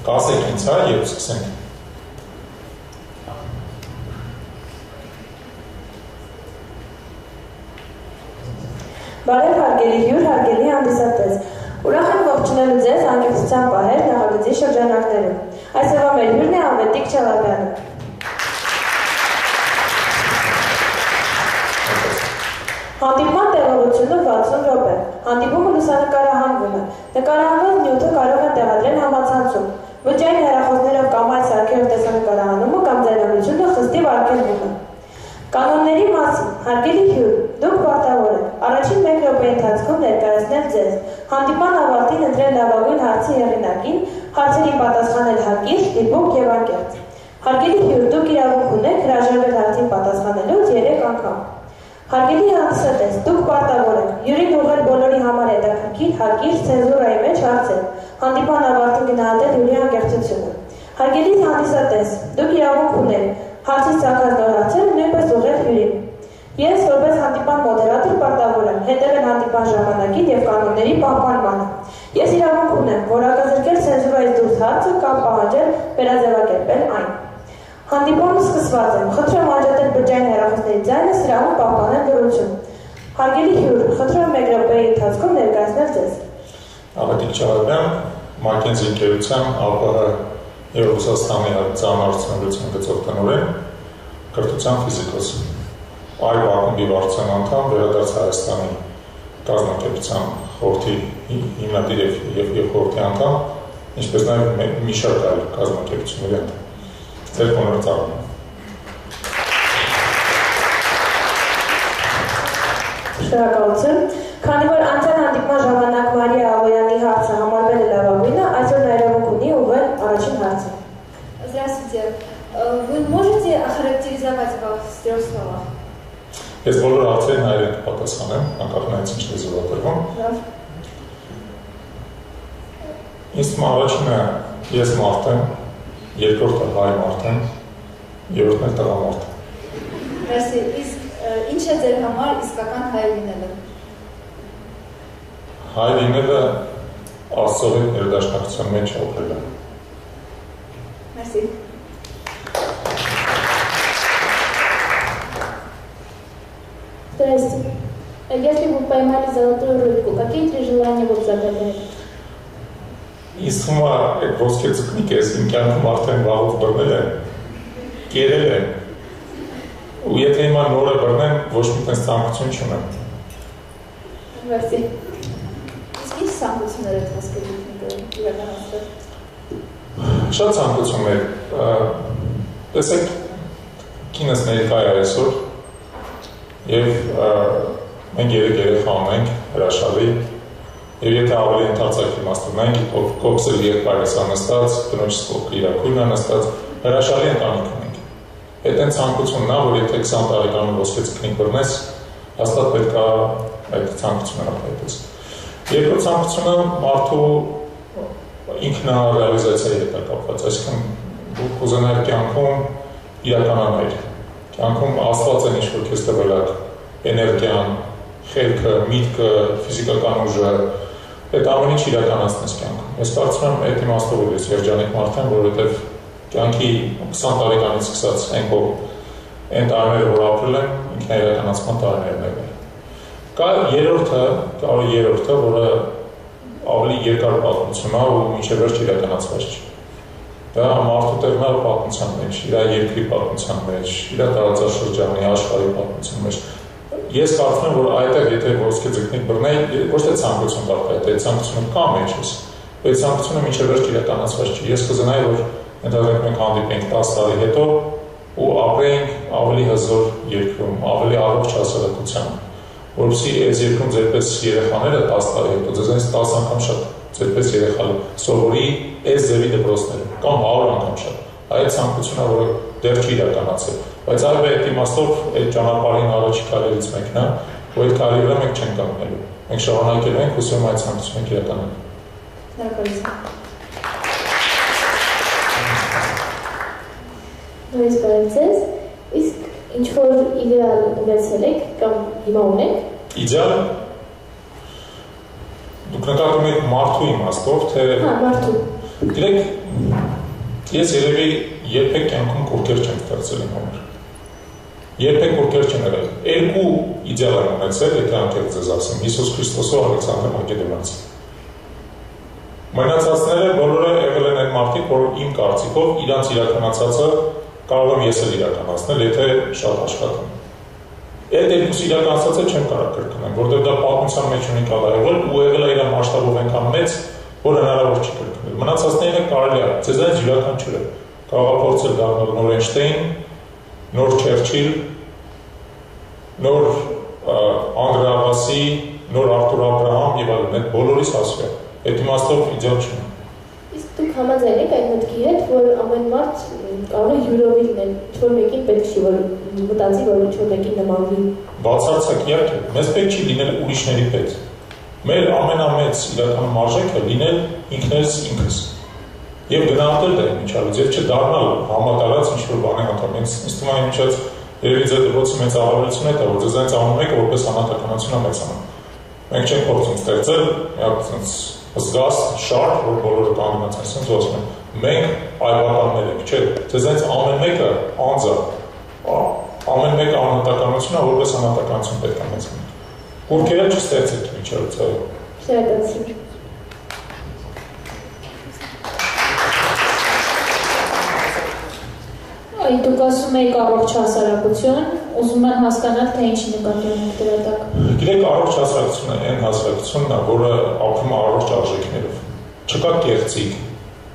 Կասեք ինձ, հա, եւ սկսենք։ Բարև հարգելի հյուր, հարգելի հանդիսատես։ Ուրախ եմ ողջունելու ձեզ անկեղծության պահեր նախագծի շրջանակներում։ Այսօրվա մեր հյուրն է Ավետիք Չալաբյանը։ Հանդիպման տևողությունը 60 րոպե։ Հանդիպումը լուսանկարահանվում է։ Նկարահանված նյութը կարող է տեղադրել համացանցում։ Վճարի հեռախոսներով կամ այլ սարքերով տեսանկարահանումը կամ ձայնագրությունը խստիվ արգելվում է։ Կանոնների մասին, հարգելի հյուր, դուք պարտավոր եք առաջին 1 րոպեի ընթացքում ներկայացնել ձեզ, հանդիպման ավարտին ընտրել լավագույն հարցի հեղինակին, հարցերի պատասխանել հակիրճ, դիպուկ եւ անկեղծ։ Հարգելի հյուր, դուք իրավունք ունեք հրաժարվել հարցին պատասխանելուց 3 անգամ։ Հարգելի հանդիսատես, դուք պարտավոր եք հյուրին ուղղել բոլորի համար հետաքրքիր, հակիրճ, ցենզուրայի մեջ հարցեր, հանդիպան ավարտին գնահատել հյուրի անկեղծությունը։ Հարգելի հանդիսատես, դուք իրավունք ունեք հարցից ցանկացած նոր հարցերը նույնպես ուղղել հյուրին։ Ես որպես հանդիպան մոդերատոր պարտավոր եմ հետևել հանդիպան ժամանակին եւ կանոնների պահպանմանը։ Ես իրավունք ունեմ որակազրկել ցենզուրայից դուրս հարցը կամ պահանջել վերաձևակերպել այն։ Հանդիպանը սկսված է։ Խնդրեմ անջատել բջջային հեռախոսների ձայնը, սրահում պահպանել լռություն։ Հարգելի հյուր, խնդրեմ 1 րոպեի ընթացքում ներկայացնել ձեզ։ Ավետիք Չալաբյան, Մակենզի ընկերության ԱՊՀ եւ Ռուսաստանի ծանոթությունների գծով տնօրեն, կրթության ֆիզիկոս։ Այլ ակումբի վարչության անդամ, Վերադարձ Հայաստանի կազմակերպության խորհրդի հիմնադիր եւ խորհրդի անդամ, ինչպես նաեւ մի շարք այլ կազմակերպությունների անդամ։ Ձեր կողմից ծառայում եմ։ Շնորհակալություն։ Քանի որ անցյալ հանդիպման ժամանակ Մարիա Աղոյանի հարցը համարվել է լավագույնը, այսօր նա իրավունք ունի ուղղել առաջին հարցը։ Здравствуйте. Вы можете охарактеризовать вас в 3 словах? Ես բոլոր հարցերին հայերեն կպատասխանեմ, անկախ նայած ինչ լեզվով տրվում։ Ինձ թվում առաջինը ես մարդ եմ, երկրորդը հայ մարդ եմ, երրորդն էլ տղամարդ եմ։ Merci. Ինչ է ձեր համար իսկական հայ լինելը։ Հայ լինելը Աստծո հետ ներդաշնակցության մեջ ապրելը։ Merci. Здрасте. Если бы поймали золотую рыбку, какие 3 желания вы бы загадали? Ինձ թվում է այդ ոսկե ձկնիկը ես իմ կյանքում արդեն վաղուց բռնել եմ, կերել եմ, ու եթե հիմա նորը բռնեմ, ոչ մի տես ցանկություն չունեմ։ Merci. Իսկ ինչ ցանկություններ եք ոսկե ձկնիկը իրականացրել։ Շատ ցանկություններ։ Տեսեք, կինս ներկա է այսօր, եւ մենք 3 երեխա ունենք, հրաշալի, եւ եթե ավելի ընդարձակ իմաստուն ունենք, կոքսել եղբայրս անստած, կնոջս կողքը իր քույրն անստած, հրաշալի ընտանիք ունենք։ Այդ այն ցանկությունն է, որ եթե 20 տարեկանում ոսկե ձկնիկ բռնես, հաստատ պետք է այդ ցանկությունը ապահովես։ Երկրորդ ցանկությունը մարդու ինքնարեալիզացիայի հետ կապված, այսինքն դու կուզենար կյանքում իրականանալ, կյանքում Աստված են ինչ-որ քեզ տվել էներգիան, խելքը, միտքը, ֆիզիկական ուժը, այդ ամեն ինչ իրականացնես կյանքում։ Ես կարծում եմ այդ իմաստով ես երջանիկ մարդ եմ, որովհետև կյանքի 20 տարեկանից սկսած այն տարիները, որ ապրել եմ, ինքնաիրականացման տարիներն են։ Կա երրորդը, որը ավելի երկար պատմություն է ու մինչև վերջ իրականացված չի։ Դա մարդու տեղն է պատմության մեջ, իր երկրի պատմության մեջ, իր տարածաշրջանի, աշխարհի պատմության մեջ։ Ես կարծում եմ, որ այդտեղ եթե ոսկե ձկնիկ բռնեի, ոչ թե ցանկություն կա, այդ ցանկությունը կա մեջս, բայց ցանկությունը մինչև վերջ իրականացված չի։ Ես կուզենայի, որ ընդհանրապես մենք հանդիպենք 10 տարի հետո ու ապրենք ավելի հզոր երկրում, ավելի առողջ հասարակությամբ, որովհետեւ այս երկրում ձերպես երեխաները 10 տարի հետո ձեզանից 10 անգամ շատ ձերպես երեխա սովորի այս ձևի դպրոցներում կամ 100 անգամ շատ։ Այդ ցանկությունը, որը դեռ չի իրականացել, բայց այլ այդ իմաստով այդ ճանապարհին առաջի քայլերից մեկն է, որ այդ քայլի վրա մենք չենք կանգնելու։ Մենք շարունակելու ենք հուսում այդ ցանկությունը իրականանալ։ Նույնիսկ բարեցես, իսկ ինչ-որ իդեալ ունեցել եք կամ հիմա ունեք։ Իդեալ դուք նկատում եք մարդու իմաստով, թե մարդու։ Գիտեք, ես երևի երբեք կյանքում կուրքեր չեմ ստեղծել իմ համար։ Երբեք կուրքեր չեմ եղել։ Երկու իդեալ եմ ունեցել, եթե անկեղծ ձեզ ասեմ, Հիսուս Քրիստոսով, Ալեքսանդր Մակեդոնացի։ Մնացածները բոլորը եղել են այն մարդիկ, որ իմ կարծիքով իրանց իրականացածը կարող եմ ես էլ իրականացնել, եթե շատ աշխատեմ։ Այդ երկուսը իրականացածը չեմ կարող կրկնել, որտեղ դա պատմության մեջ ունի կալայվել ու եղել է իր մասշտաբով այնքան մեծ, որ հնարավոր չի կրկնել։ Մնացածները կարելի է, ձեզանից յուրաքանչյուրը կարող է փորձել դառնալ նոր Էյնշտեյն, նոր Չերչիլ, նոր Անդրե Աբասի, նոր Արտուր Աբրահամ եւ այլն, այդ բոլորիս հասվի է։ Այդ իմաստով իդեալ չունի։ Իսկ դուք համաձայն եք այդ մտքի հետ, որ ամեն մարդ կարող է յուրովի լինել, ինչ-որ մեկին պետք չի, որ մտածի, որ ինչ-որ մեկին նմանվի։ Բացարձակ իհարկե, մեզ պետք չի լինել ուրիշների պետ։ Մեր ամենամեծ իրական արժեքը լինել ինքներս ինքս։ Եվ գնահատել դա իմիջիալից, եւ չդառնալ համատարած ինչ-որ բանի անդամ։ Ինձ թվում է իմիջիալից երևի ձեր դպրոցի մեծ առավելություն է դա, որ ձեզ այնց անում եք, որպես անհատականություն ամեցանում։ Մենք չենք փորձում ստեղծել մի հատ զգաստ շարք, որ բոլորը կանգնած են, ասենք ասում են, մենք այլականներ ենք, չէ, ձեզ այնց ամեն մեկը անձ է, ամեն մեկը անհատականություն է, որպես անհատականություն պետք է մեծանում։ Կուրքերը չստեղծեք իմիջիալից, այո։ Շնորհակալություն։ Դուք ասում եք առողջ հասարակություն, ուզում եմ հասկանալ, թե ինչի նկատի ունեք դրա տակ։ Գիտեք, առողջ հասարակությունը այն հասարակությունն է, որը ապրում է առողջ արժեքներով։ Չկա կեղծիք,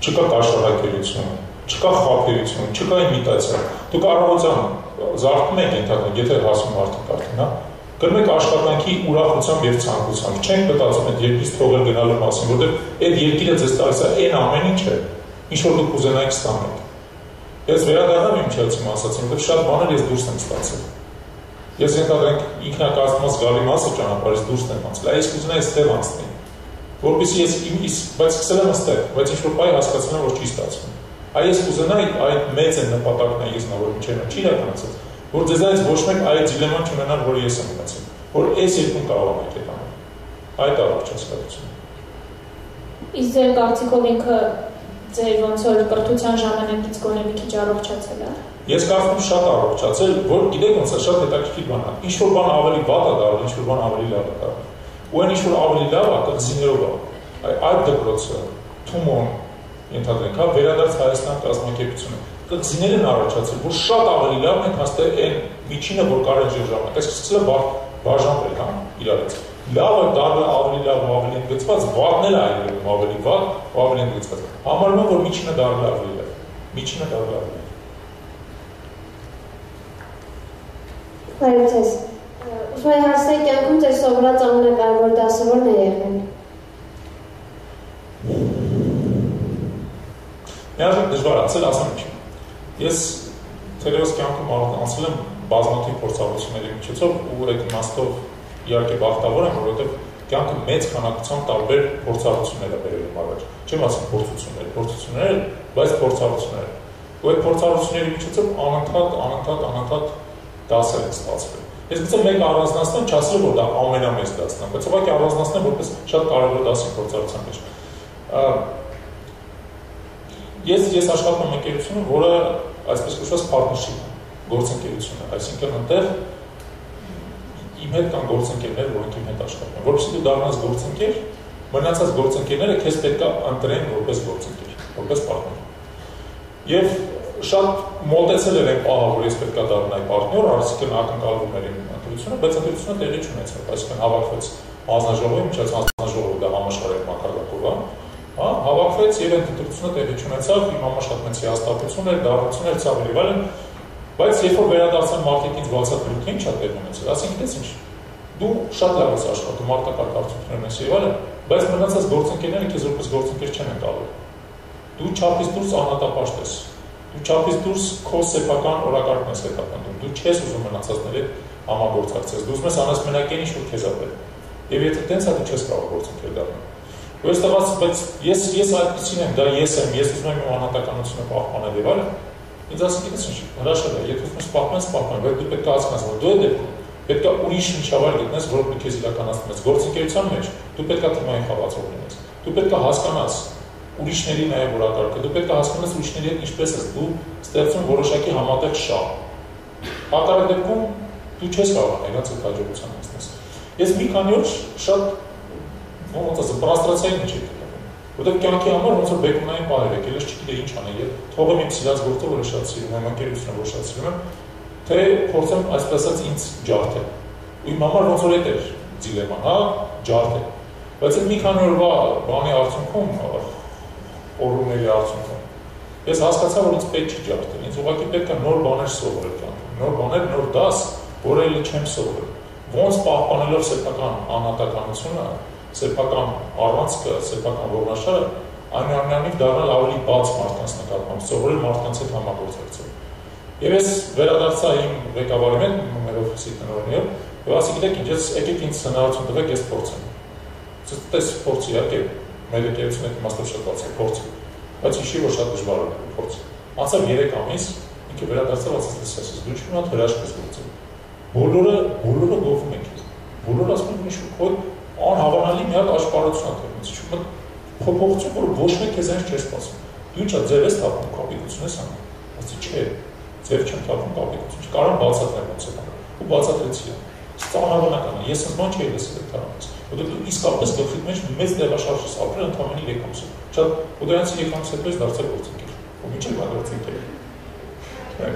չկա կաշառակերություն, չկա խաբերություն, չկա իմիտացիա։ Դուք առողջան զարթում եք ենթադրենք, եթե հասում մարդիկ արդեն, հա, կրում եք աշխատանքի ուրախությամբ եւ ցանկությամբ։ Չենք մտածում այդ երկրից թողել գնալու մասին, որովհետեւ այդ երկիրը ձեզ տալիս է այն ամեն ինչը, ինչ որ դուք ուզենայիք ստանալ։ Ես վերադառնամ իմ չelsիմ ասացին, որտեղ շատ բաներ ես դուրս եմ ստացել։ Ես ենթադրենք ինքնակազմած գալի մասը ճանապարհից դուրս եմ անցել, այս կուզենայի ստեղ անցնել։ Որպեսզի ես բայց սկսել եմ ստեղ, բայց ինչ-որ բայ հասկացել եմ, որ չի ստացվում։ Այս կուզենայի այդ մեծ է նպատակն է ես նա որ ինչեր չի իրականացել, որ ձեզանից ոչ մեկ այդ դիլեման չունենար, որ ես եմ ունեցել, որ այս երկուն կարող եք այդ անել։ Այդ առողջ հասկացությունը։ Իսկ ձեր կարծիքով ինքը ձեր ոնց որ կրթության ժամանակից գոնե մի քիչ առողջացել է։ Ես կարծում շատ առողջացել, որ գիտեք ոնց է շատ հետաքրքիր բան է։ Ինչ որ բան ավելի վատ է դառնում, ինչ որ բան ավելի լավ է դառնում։ Ու այն ինչ որ ավելի լավ է, կղզիներով է։ Այդ դպրոցը, Թումոն, ենթադրենք, հա, վերադարձ Հայաստան կազմակերպությունը։ Կղզիներն առաջացել, որ շատ ավելի լավն են հաստե այն միջինը, որ կարող է ժամանակ։ Այս սկսել է բաժանվել, հա, իրարից։ Լավը դառը ավելի լավ ու ավելի ընդգծված, վատն էլ այլևս ավելի վատ ու ավելի ընդգծված։ Համարում եմ, որ միջինը դառը ավելի լավ։ Միջինը դառը ավելի լավ։ Բարև ձեզ։ Ուզում եմ հարցնել կյանքում ձեր սովորած ամենակարևոր դասը որն է եղել։ Միաժամանակ դժվարացել ասեմ ինչ։ Ես թերևս կյանքում անցել եմ բազմաթիվ փորձառությունների միջոցով ու այդ իմաստով իհարկե բախտավոր եմ, որովհետև կյանքը մեծ քանակությամբ տարբեր փորձառություններ է բերել առաջ։ Չեմ ասում փորձություններ, բայց փորձառություններ։ Ու այդ փորձառությունների միջոցով անընդհատ դասեր են ստացվել։ Ես գուցե մեկ առանձնացնեմ, չասեմ, որ դա ամենամեծ դասն է, բայց ուղղակի առանձնացնեմ որպես շատ կարևոր դասի փորձառության մեջ։ Ես աշխատում եմ ընկերությունում, որը այսպես կոչված partnership է, գործընկերություն է, այսինքն այնտեղ իմ հետ կան գործընկերներ, որոնք իմ հետ աշխատում են։ Որպեսզի դու դառնաս գործընկեր, մնացած գործընկերները քեզ պետք է ընտրեն որպես գործընկեր, որպես պարտներ։ Եվ շատ մոտեցել էր այն պահը, որ ես պետք է դառնայի պարտներ, այսինքն ակնկալվում էր իմ ընտրությունը, բայց ընտրությունը տեղի չունեցավ, այսինքն հավաքվեց հանձնաժողովը, միջած հանձնաժողովը դա համաշխարհային մակարդակով է, հա, հավաքվեց եւ ընտրությունը տեղի չունեցավ, իմ համաշխատմենցի հաստատություն էր, դառնություն էր, ցավալի վայրն, բայց երբ որ վերադարձան մարդիկ ինձ բացատրում ինչ է տեղի ունեցել, ասենք դες ինչ, դու շատ լավ ես աշխատում, արտակարգ արդյունքներ ունես եւ այլն, բայց մնացած գործընկերները քեզ որպես գործընկեր չեն ընկալում։ Դու չափից դուրս անհատապաշտ ես։ Դու չափից դուրս քո սեփական օրակարգն ես հետապնդում։ Դու չես ուզում մնացածների հետ համագործակցես։ Դու ուզում ես անես մենակեն ինչ որ քեզ ապել։ Եվ եթե տենց է դու չես կարող գործընկեր դառնալ։ Ու այստեղից բայց ես այդպեսին եմ, դա ես եմ, ես ուզում եմ իմ անհատականությունը պահպանել եւ այլն։ Ինձ ասում եք ինչ, հրաշալի է, եթե ուզում ես պահպանես, բայց դու պետք է հասկանաս, որ դու այդ դեպքում պետք է ուրիշ միջավայր գտնես, որ քեզ իրականացնես գործընկերության մեջ, դու պետք է թիմային խաղացող լինես։ Դու պետք է հասկանաս, ուրիշների նաև որակարգը, դու պետք է հասկանաս ուրիշների հետ ինչպես ես, դու ստեղծում որոշակի համատեղ շահ։ Հակառակ դեպքում դու չես կարող իրաց հետ հաջողության հասնես։ Ես մի քանի օր շատ ոնց ասեմ, պրաստրացիայի մեջ եմ գտնվում, որտեղ կյանքի համար ոնց որ բեկումնային բաներ եկել, ես չգիտեի ինչ անել, եւ թողեմ իմ սիրած գործը, որը շատ սիրում եմ, ընկերությունը, որ շատ սիրում եմ, թե փորձեմ այսպես ասած ինձ ջարդել։ Ու իմ համար ոնց որ այդ էր դիլեման, հա, ջարդել։ Բայց այդ մի քանի օրվա բանի արդյունքում, օրումների արդյունքում, ես հասկացա, որ ինձ պետք չի ջարդել, ինձ ուղղակի պետք է նոր բաներ սովորել կյանքում, նոր բաներ, նոր դաս, որը էլ չեմ սովորել։ Ոնց պահպանելով սեփական անհատականությունը, սեփական առանցքը, սեփական ողնաշարը, այնուամենայնիվ դառնալ ավելի բաց մարդկանց նկատմամբ, սովորել մարդկանց հետ համագործակցել։ Եվ ես վերադարձա իմ ղեկավարի հետ, մեր օֆիսի տնօրենով, եւ ասի գիտեք ինչ, եկեք ինձ հնարավորություն տվեք, ես փորձեմ։ Դες փորձի, իհարկե, մեր եկեղեցին այդ իմաստով շատ բաց է, փորձի։ Բայց հիշի, որ շատ դժվար է փորձը։ Անցավ 3 ամիս, ինքը վերադարձավ, ասաց, դες դու ինչ մի հատ հրաշք ես գործել։ Բոլորը գովում են քեզ։ Բոլորը ասում են ինչ որ անհավանալի մի հատ աշխարհություն է տալիս։ Ինչ-որ փոփոխություն, որը ոչ մեկ քեզ այնպես չէ սպասում։ Դու ինչա ձև ես թափում, կապիտություն ես անում։ Ասի չէ, ձև չեմ թափում, կապիտություն։ Կարող բացատրեմ ոնց է անում։ Ու բացատրեցի։ Ծանրաբանական է։ Ես ասում չէի լսել այդ բանը։ Որտեղ դու իսկապես գլխիդ մեջ մեծ տեղաշարժ ես ապրել ընդամենը 3 ամսով։ Շատ ու դրանից 3 ամս հետո ես դարձել գործընկեր։ Ու մինչև գործընկեր։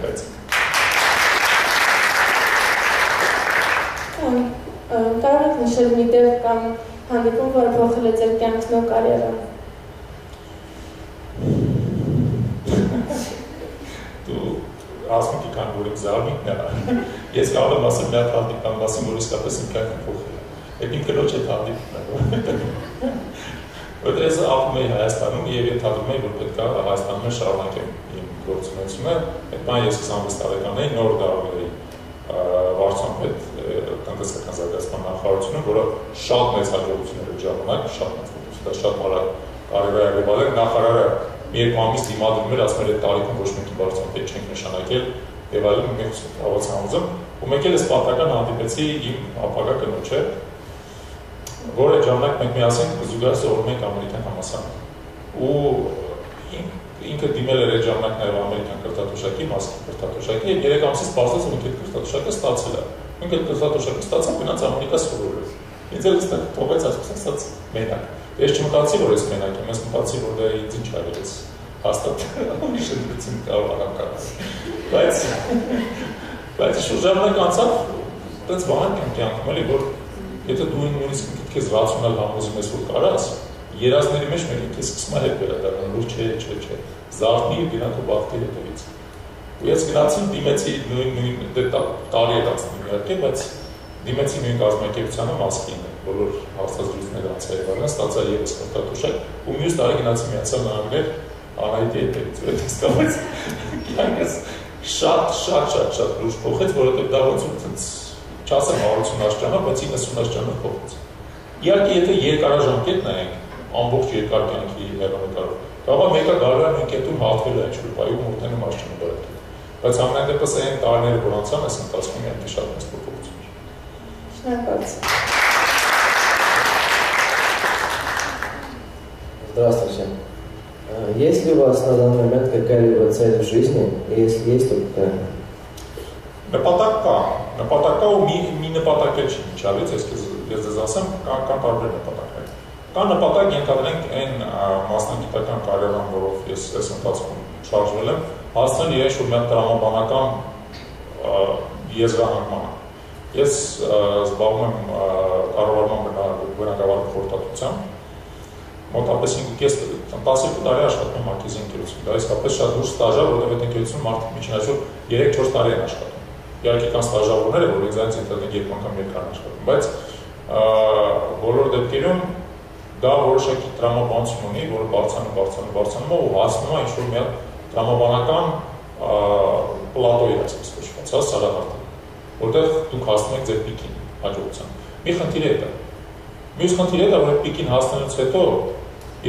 Բայց կարող եք նշել մի տեղ կամ հանդիպում, որը փոխել է ձեր կյանքն ու կարիերան։ Դու ասում եք կան, որ իմ զարմիկն է։ Ես կարող եմ ասել մի հատ հանդիպան մասին, որ իսկապես իմ կյանքը փոխել է։ Այդ իմ կնոջ հետ հանդիպն է։ Որտեղ ես ապրում էի Հայաստանում եւ ենթադրում էի, որ պետք է Հայաստանում շարունակեմ իմ գործունեությունը։ Այդ բանը ես 26 տարեկան էի, նոր դառնում էի վարչության հետ տնտեսական զարգացման նախարարությունը, որը շատ մեծ հաջողություններ էր ժամանակ, շատ մեծ դա շատ արագ կարևոր է եղել, նախարարը մի 2 ամիս դիմադրում էր, ասում էր այդ տարիքում ոչ մեկի վարչության հետ չենք նշանակել եւ այլն, մենք հավացան ուզում, ու մեկ էլ ես պատահական հանդիպեցի իմ ապագա կնոջը, որը ժամանակ մենք միասին զուգահեռ սովորում ենք ամերիկյան համալսարանում, ու ինքը դիմել էր այդ ժամանակ նաև ամերիկյան կրթաթոշակի, մասկի կրթաթոշակի, եւ 3 ամսից պարզեց, որ ինքը կրթաթոշակը ստացել է։ Ինքը կրթաթոշակը ստացավ, գնաց Ամերիկա սովորել։ Ինձ էլ թողեց ասած մենակ։ Ես չմտածի, որ ես մենակ եմ, ես մտածի, որ դա ինձ ինչ արեց։ Հաստատ ուրիշ ընդդիմություն կարող կարող։ Բայց ժամանակ անցավ, այդպես բան եմ կյանքում, էլի, որ եթե դու նույնիսկ քեզ ռացիոնալ համոզում ես, որ կարաս, երազների մեջ մենք ինքս սկսում է հետ վերադառնալ, որ չէ, զարթնի գնա քո բախտի հետևից։ Ու ես գնացի դիմեցի նույն տարի է դարձնում իհարկե, բայց դիմեցի նույն կազմակերպությանը մասկին, բոլոր հարցազրույցները անցա եւ այլն, ստացա եւս կրթաթոշակ, ու մյուս տարի գնացի Միացյալ Նահանգներ Անահիտի հետևից, ու հետո կյանքս շատ լուրջ փոխեց, որովհետեւ դա ոնց որ չասեմ 150 աշճանով, բայց 90 աշճանով փոխեց։ Իհարկե, եթե երկարաժամկետ նայենք, ամբողջ երկար կյանքի հեռանկարով, կարող է մեկը կարող է նույն կետում հաղթել ինչ-որ պայում մոտենում աշճանը բարեկել։ Բայց ամենայն դեպս այն տարիները, որ անցան, այս ընթացքում իհարկե շատ մեծ փոփոխություն էր։ Շնորհակալություն։ Здравствуйте. Есть ли у вас на данный момент какая-либо цель в жизни? И если есть, то какая? Նպատակ կա ու մի նպատակ էլ չի միջավից, ես ձեզ ասեմ, կան տարբեր նպատակներ։ Կա նպատակ ենթադրենք այն մասնագիտական կարիերան, որով ես այս ընթացքում շարժվել եմ, հասնել իրեն շուտ մի տրամաբանական եզրահանգմանը։ Ես զբաղվում եմ կառավարման բնակավարի խորհրդատվությամբ, մոտավորապես 12 տարի աշխատում եմ Մարկիզի ընկերությունում, դա իսկապես շատ լուրջ ստաժ է, որովհետև այդ ընկերությունում մարդիկ միջինաշոր 3-4 տարի են աշխատում։ Իհարկե կան ստաժավորները, որ ինձանից ինտերնետ 2 անգամ երկար են աշխատում, բայց բոլոր դեպքերում դա որոշակի տրամաբանություն ունի, որը բարձրանում ու հասնում է ինչ-որ մի հատ տրամաբանական պլատոյի այսպես կոչված, սարահարթի, որտեղ դուք հասնում եք ձեր պիկին հաջողության։ Մի խնդիր է դա։ Մյուս խնդիրը դա, որ այդ պիկին հասնելուց հետո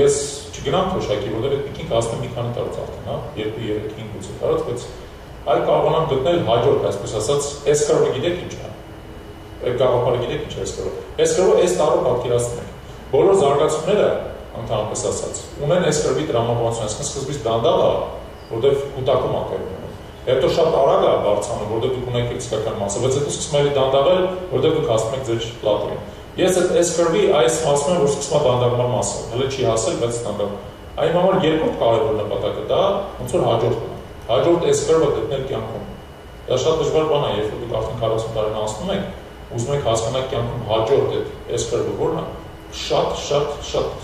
ես չգնամ թոշակի, որտեղ այդ պիկին հասնում մի քանի տարուց արդեն, հա, 2-3-5 տարուց, բայց այլ կարողանամ գտնել հաջորդ, այսպես ասած, S-curve-ը գիտեք ինչ է։ Այդ գաղափարը գիտեք ինչ է S-curve-ը։ S-curve-ը S տարով պատկերացնում եք։ Բոլոր զարգացումները ընդհանրապես ասած։ Ունեն այս կրվի տրամաբանություն, այսինքն սկզբից դանդաղ է, որտեղ կուտակում է կրվում։ Հետո շատ արագ է բարձրանում, որտեղ դուք ունեք ֆիզիկական մասը, բայց հետո սկսում եք դանդաղել, որտեղ դուք հասնում եք ձեր պլատոյին։ Ես այս կրվի այս ասում եմ, որ սկսում է դանդաղման մասը, հələ չի հասել, բայց դանդաղ։ Այն համար երկրորդ կարևոր նպատակը դա ոնց որ հաջորդն է։ Հաջորդ այս կրվը գտնել կյանքում։ Դա շատ դժվար բան է, երբ դուք արդեն 40 տարին անցնում եք, ուզում եք հասկանալ կյանքում հաջորդ այս կրվը որն է, շատ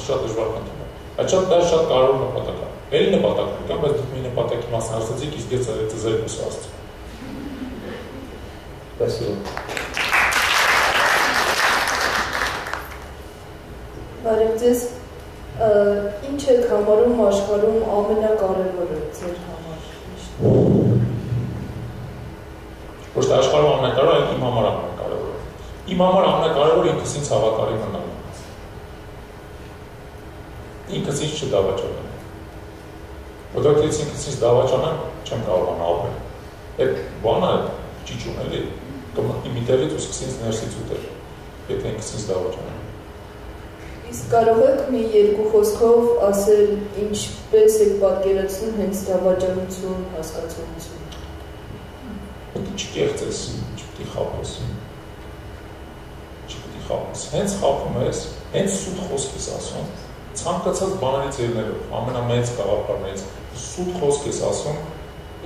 դժվար խնդիր է։ Այդ դա շատ կարևոր նպատակ է։ Էլի նպատակներ կան, բայց դուք մի նպատակի մասնարարեցիք, իսկ ես ձեր ուսացրի։ Спасибо. Բարև ձեզ, ինչ եք համարում աշխարհում ամենակարևորը ձեր համար։ Ոչ թե աշխարհում ամենակարևորը, այլ իմ համար ամենակարևորը։ Իմ համար ամենակարևորը ինքս ինձ հավատարիմ մնալն է։ Ինքս ինձ չդավաճանալ։ Որտեղ ինքս ինձ դավաճանեմ, չեմ կարողանա ապրել։ Այդ բանը ճիճուն էլի, կմտնի մի տեղից ու սկսի ինձ ներսից ուտել, եթե ինքս ինձ դավաճանեմ։ Իսկ կարող եք մի երկու խոսքով ասել ինչպես եք պատկերացնում հենց դավաճանություն, հասկացողություն։ Պետք է չկեղծես, չպետք է խաբես։ Չպետք է խաբես։ Հենց խաբում ես, հենց սուտ խոսք ես ասում, ցանկացած բաներից ելնելով, ամենամեծ գաղափարներից սուտ խոսք ես ասում,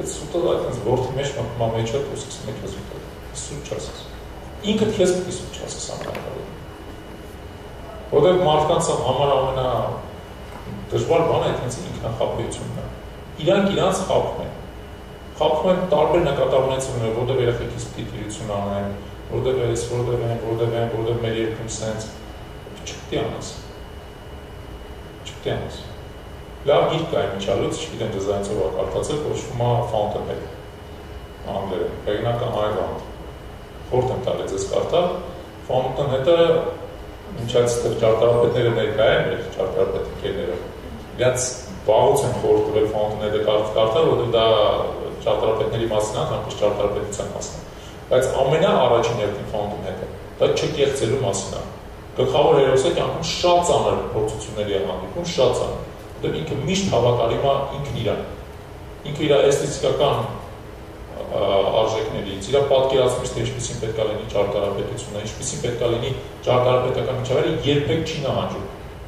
այդ սուտը այդպես որդի մեջ մտնում մեջը ու սկսում եք ես ուտել։ Սուտ չասես։ Ինքդ քեզ պետք է սուտ չասես ամենակարևորը։ Որտեղ մարդկանց համար ամենադժվար բանը այդ հենց ինքնախաբեությունն է։ Իրանք իրանց խաբում են։ Խաբում են տարբեր նկատառություններ, որտեղ երեխեքից պիտի տիրություն անեն, որտեղ այս, որտեղ մեր երկրում սենց չպետք է անես։ Չպետք է անես։ Լավ գիրք կա իմիջալուց, չգիտեմ դեզայնցով ակարտացել, կոչվում է Fountainhead անգլերեն, հեղինակը Ayn Rand։ Խորհուրդ եմ տալիս ձեզ կարդալ, Fountainhead-ը ինչ այստեղ ճարտարապետները ներկա են, մեր ճարտարապետ ընկերները, իրենց վաղուց են խորհուրդ տվել Fountainhead-ը կարդալ, որտեղ դա ճարտարապետների մասին է, այնպես ճարտարապետության մասին է։ Բայց ամենաառաջին հերթին Fountainhead-ը դա չկեղծելու մասին է։ Գլխավոր հերոսը կյանքում շատ ծանր փորձությունների է հանդիպում, շատ ծանր։ Որտեղ ինքը միշտ հավատարիմ է ինքն իրան։ Ինքը իր էսթետիկական արժեքներից, իր պատկերացումից, թե ինչպեսին պետք է լինի ճարտարապետությունը, ինչպեսին պետք է լինի ճարտարապետական միջավայրը, երբեք չի նահանջում,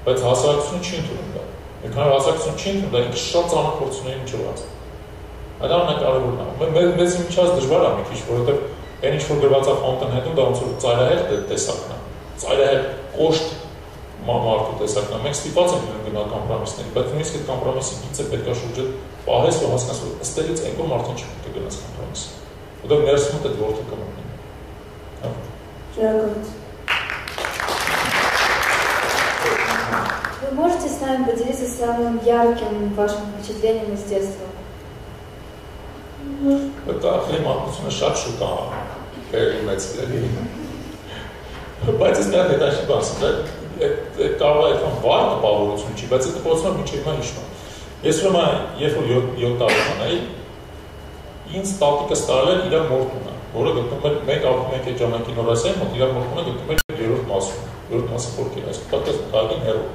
բայց հասարակությունը չի ընդունում դա։ Քանի որ հասարակությունը չի ընդունում դա, ինքը շատ ծանր փորձությունների միջով է։ Այդ ամենակարևորն է։ Մեզ միջած դժվար է մի քիչ, որովհետև այն ինչ որ գրված է Fountainhead-ում, դա ոնց որ ծայրահեղ տեսակն է։ Ծայրահեղ կոշտ մարդու տեսակն է։ Մենք ստիպված ենք գնալ կոմպրոմիսների, բայց նույնիսկ այդ կոմպրոմիսի գիծը պետք է շուրջը պահես ու հասկանաս, որ ըստեղից այնքան մարդուն չպետք է գնաս կոմպրոմիսը։ Որտեղ ներսում այդ որդը կմտնի։ Вы можете с нами поделиться самым ярким вашим впечатлением из детства? Это климатությունը շատ շուտ է перемեցլելի։ Բայց ես դա հետաշի բաս է, կարող է այդքան վառ տպավորություն չի, բայց այդ տպավորությունը մինչև հիմա հիշում եմ։ Ես ուրեմն երբ որ 7 տարեկան էի, ինձ տատիկս տալել էր իր մորթունը, որը գտնում էր մենք ապրում ենք այդ ժամանակի Նորասիայի մոտ, իր մորթունը գտնում էր 3-րդ մասում, 3-րդ մասը խորքեր, այս տատիկս տալին հեռու։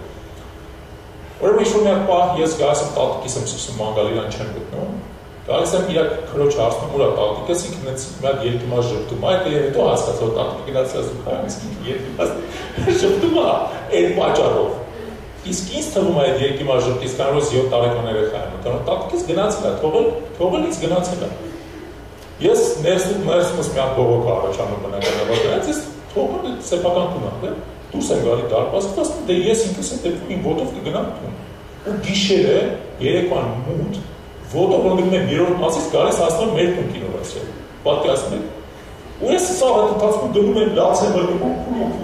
Ուրեմն ինչ-որ մի պահ ես գալիս եմ տատիկիս եմ սկսում ման գալ, իրան չեմ գտնում։ Գալիս եմ իր քրոջ հարցնում, ուր է տատիկս, ինքն մի հատ երկիմաց ժպտում, այդ հետո հասկացա, որ տատիկը գնացել է զուգահեռ, իսկ երկիմաց ժպտում է այդ պատճառով։ Իսկ ինձ թվում է այդ երկիմաց ժպտից, քանի որ 7 տարեկան երեխա եմ, որ տատիկս գնացել է, թողել ինձ գնացել է։ Ես ներսումս մի հատ բողոք առաջանում բնականաբար, ես թողել եմ սեփական տունը, դուրս եմ գալի դարպասից, ասում դե ես ինքս այդ իմ ոտով կգնամ տուն։ Ու գիշերը երեկոյան մութ ոտով որ գնում եմ 3-րդ մասից գալիս հասնում մեր տուն կինովացիա։ Պատկերացնում եք։ Ու ես սա այդ ընթացքում դնում եմ լաց եմ ելնում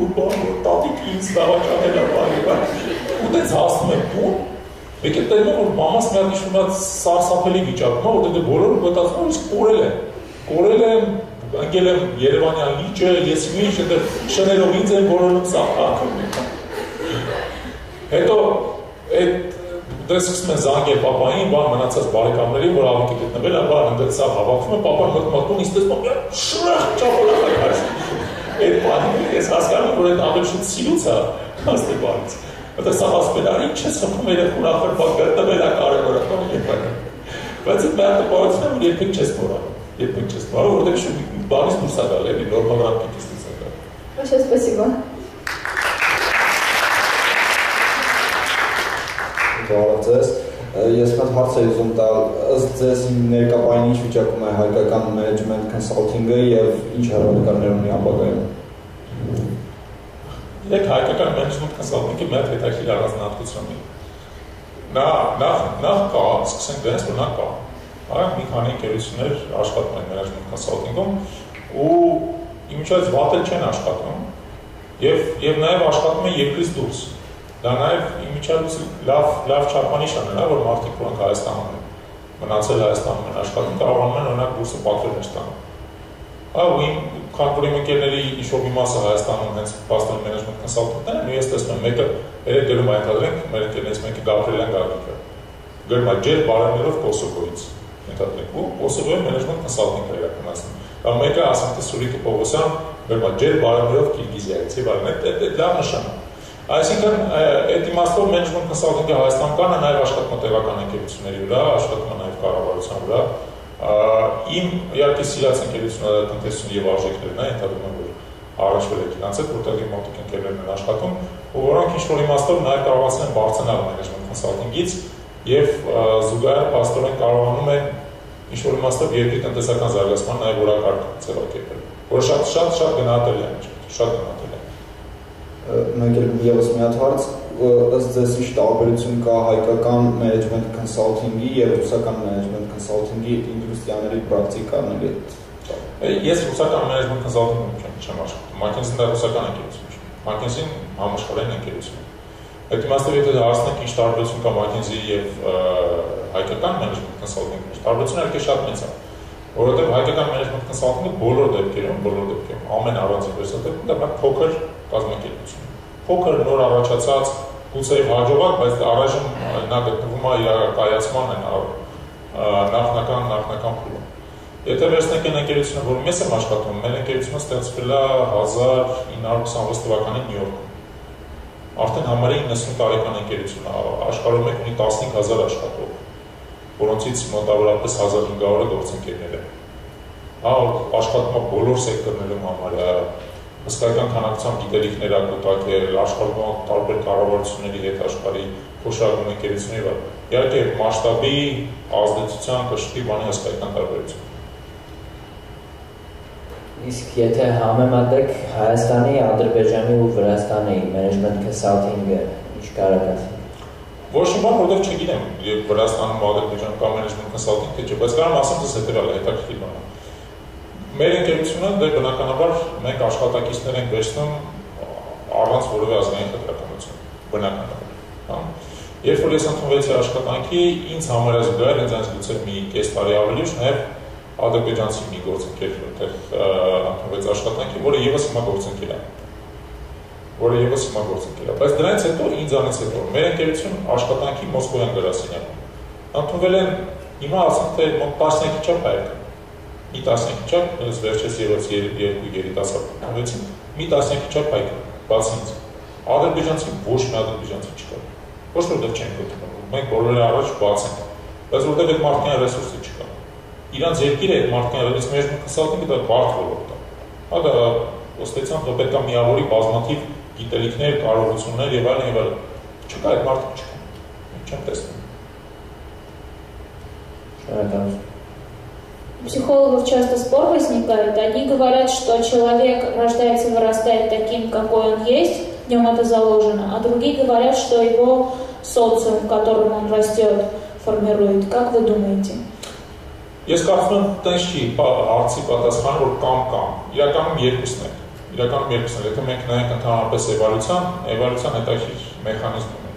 ու բան տատիկ ինձ դավաճանել է բարի։ Ու դից հասնում եմ տուն։ Եկե տենում որ մամաս մի հատ իշում է սարսափելի վիճակում, որտեղ բոլորը մտածում են իսկ կորել եմ ընկել եմ Երևանյան լիճը, ես ինչ այդ շներով ինձ են որոնում սա քաղաքում։ Հետո այդ դες սկսում են զանգել պապային, բան մնացած բարեկամներին, որ ավիկի գտնվել են, բան ընդդեմ սա հավաքվում է, պապան մտնում ինձ տեսնում, շրախ ճապոնական։ Այդ բանը ես հասկանում որ այդ ավելի շուտ սիրուց է, հաստի բանից։ Որտեղ սա ասում են, ինչ ես խփում երեխուն ախր պատկերը, դա մեծ կարևոր է։ Բայց այդ մեր տպավորությունը երբեք չես մոռանում։ Երբեք չես մոռանում, որտեղ բանից դուրս է գալ, էլի նորմալ ռամկից դուրս է գալ։ Большое спасибо. Բարև ես մոտ հարց եմ ուզում տալ ըստ ձեզ ներկայային ինչ վիճակում է հայկական management consulting-ը եւ ինչ հեռանկարներ ունի ապագայում։ Երեք հայկական management consulting-ի մեր հետաքրքիր առանձնահատկություն ունի։ Նախ կա, սկսենք դրանից, որ նա կա։ Այո, մի քանի ընկերություններ աշխատում են management consulting-ում ու իմիջիայից վատ չեն աշխատում եւ նաեւ աշխատում են երկրից դուրս։ Դա նաև իմիջիայից լավ չափանիշ է նրա, որ մարդիկ, որոնք Հայաստանում են մնացել Հայաստանում են աշխատում, կարողանում են օրինակ բուրսը պատվեր ստանալ։ Այո, քանի որ իմ ընկերների ինչ-որ մի մասը Հայաստանում հենց պաստոր management consultant-ներ են, ու ես տեսնում եմ մեկը երեք գնում է ընդհանրենք, մեր ընկերներից մեկը Գաբրիելյան Գագիկը։ Գնում է ջեր բարերներով Կոսովոյից, ընդհանրենք, ու Կոսովոյի management consulting-ը իրականացնում։ Կամ մեկը ասում թե Սուրիկը Պողոսյան, գնում է ջեր բարերներով Կիրգիզիայից, եւ այլն, այդ լավ նշան է։ Այսինքն, այդ իմաստով management consulting-ը Հայաստանում կան, նաև աշխատում է տեղական ընկերությունների վրա, աշխատում է նաև կառավարության վրա։ Իմ իհարկե սիրած ընկերությունը տնտեսություն եւ արժեքներն է, ենթադրում եմ, որ առաջվել է դրանց հետ, որտեղ իմ մոտիկ ընկերներն են աշխատում, ու որոնք ինչ-որ իմաստով նաև կարողացել են բարձրանալ management consulting-ից եւ զուգահեռ փաստորեն կարողանում են ինչ-որ իմաստով երկրի տնտեսական զարգացման նաև որակարգ ձևակերպել, որը շատ գնահատելի է, շատ գնահատելի է։ Մենք ևս մի հատ հարց, ըստ ձեզ ինչ տարբերություն կա հայկական management consulting-ի եւ ռուսական management consulting-ի ինդուստրիաների պրակտիկաների հետ։ Ես ռուսական management consulting-ում չեմ աշխատում, McKinsey-ն դա ռուսական ընկերություն չէ։ McKinsey-ն համաշխարհային ընկերություն է։ Այդ իմաստով եթե հարցնեք ինչ տարբերություն կա McKinsey-ի եւ հայկական management consulting-ի, տարբերությունը իհարկե շատ մեծ է։ Որովհետեւ հայկական management consulting-ը բոլոր դեպքերում ամեն առանձին վերսատերում դա փոքր կազմակերպություն։ Փոքր նոր առաջացած գուցե հաջողակ, բայց առայժմ նա գտնվում է իր կայացման նախնական փուլում։ Եթե վերցնենք այն ընկերությունը, որում ես եմ աշխատում, մեր ընկերությունը ստեղծվել է 1926 թվականին Նյու Յորքում։ Արդեն համարի 90 տարեկան ընկերություն է, աշխարհում ունի 15000 աշխատող, որոնցից մոտավորապես 1500-ը գործընկերներ են։ Աշխատում է բոլոր սեկտորներում համարյա հսկայական քանակությամբ գիտելիքներ ակտակել, աշխարհում տարբեր կառավարությունների հետ աշխարհի փոխարոն ընկերությունների վրա։ Իհարկե մասշտաբի, ազդեցության, կշռի բանի հսկայական տարբերություն։ Իսկ եթե համեմատեք Հայաստանի, Ադրբեջանի ու Վրաստանի management consulting-ը, ինչ կարող եք ասել։ Ոչ մի բան, որտեղ չգիտեմ, եւ Վրաստանում ու Ադրբեջանում կա management consulting, թե չէ, բայց կարող եմ ասեմ, թե հետեւյալը հետաքրքիր բան է։ Մեր ընկերությունը դե բնականաբար մենք աշխատակիցներ ենք վերցնում առանց որևէ ազգային խտրականություն, բնականաբար։ Երբ որ ես ընդունվեցի աշխատանքի, ինձ համարյա զուգահեռ ինձ գուցե մի կես տարի ավելի ուշ նաև ադրբեջանցի մի գործընկեր որտեղ ընդունվեց աշխատանքի, որը եւս հիմա գործընկեր է։ Բայց դրանից հետո ինձանից հետո մեր ընկերություն աշխատանքի Մոսկովյան գրասենյակում ընդունվել են հիմա ասենք թե մոտ 10 չափ հայեր։ Մի 10 չափ, ես վերջերս ևս երկու երիտասարդ ընդունվեցին, մի 10 չափ հայ կա, բացի ինձ։ Ադրբեջանցի ոչ մի ադրբեջանցի չկա։ Ոչ որտեղ չենք ընդունում, մենք բոլորը առաջ բաց ենք, բայց որտեղ այդ մարդկային ռեսուրսը չկա։ Իրանց երկիրը այդ մարդկային ռեսուրսը management consulting-ը դա բարդ ոլորտ է։ Դա ըստեյցան դա պետք է միավորի բազմաթիվ գիտելիքներ, կարողություններ եւ այլն։ Չկա այդ մարդը չկա։ Չեմ տեսնում։ Շնորհակալություն։ Психологов часто спор возникает. Они говорят, что человек рождается, вырастает таким, какой он есть, в нем это заложено, а другие говорят, что его социум, в котором он растет, формирует. Как вы думаете? Ես կարծում եմ, տենց չի հարցի պատասխանը, որ կամ, իրականում երկուսն է, եթե մենք նայենք ընդհանրապես էվոլյուցիան հետաքրքիր մեխանիզմ ունի։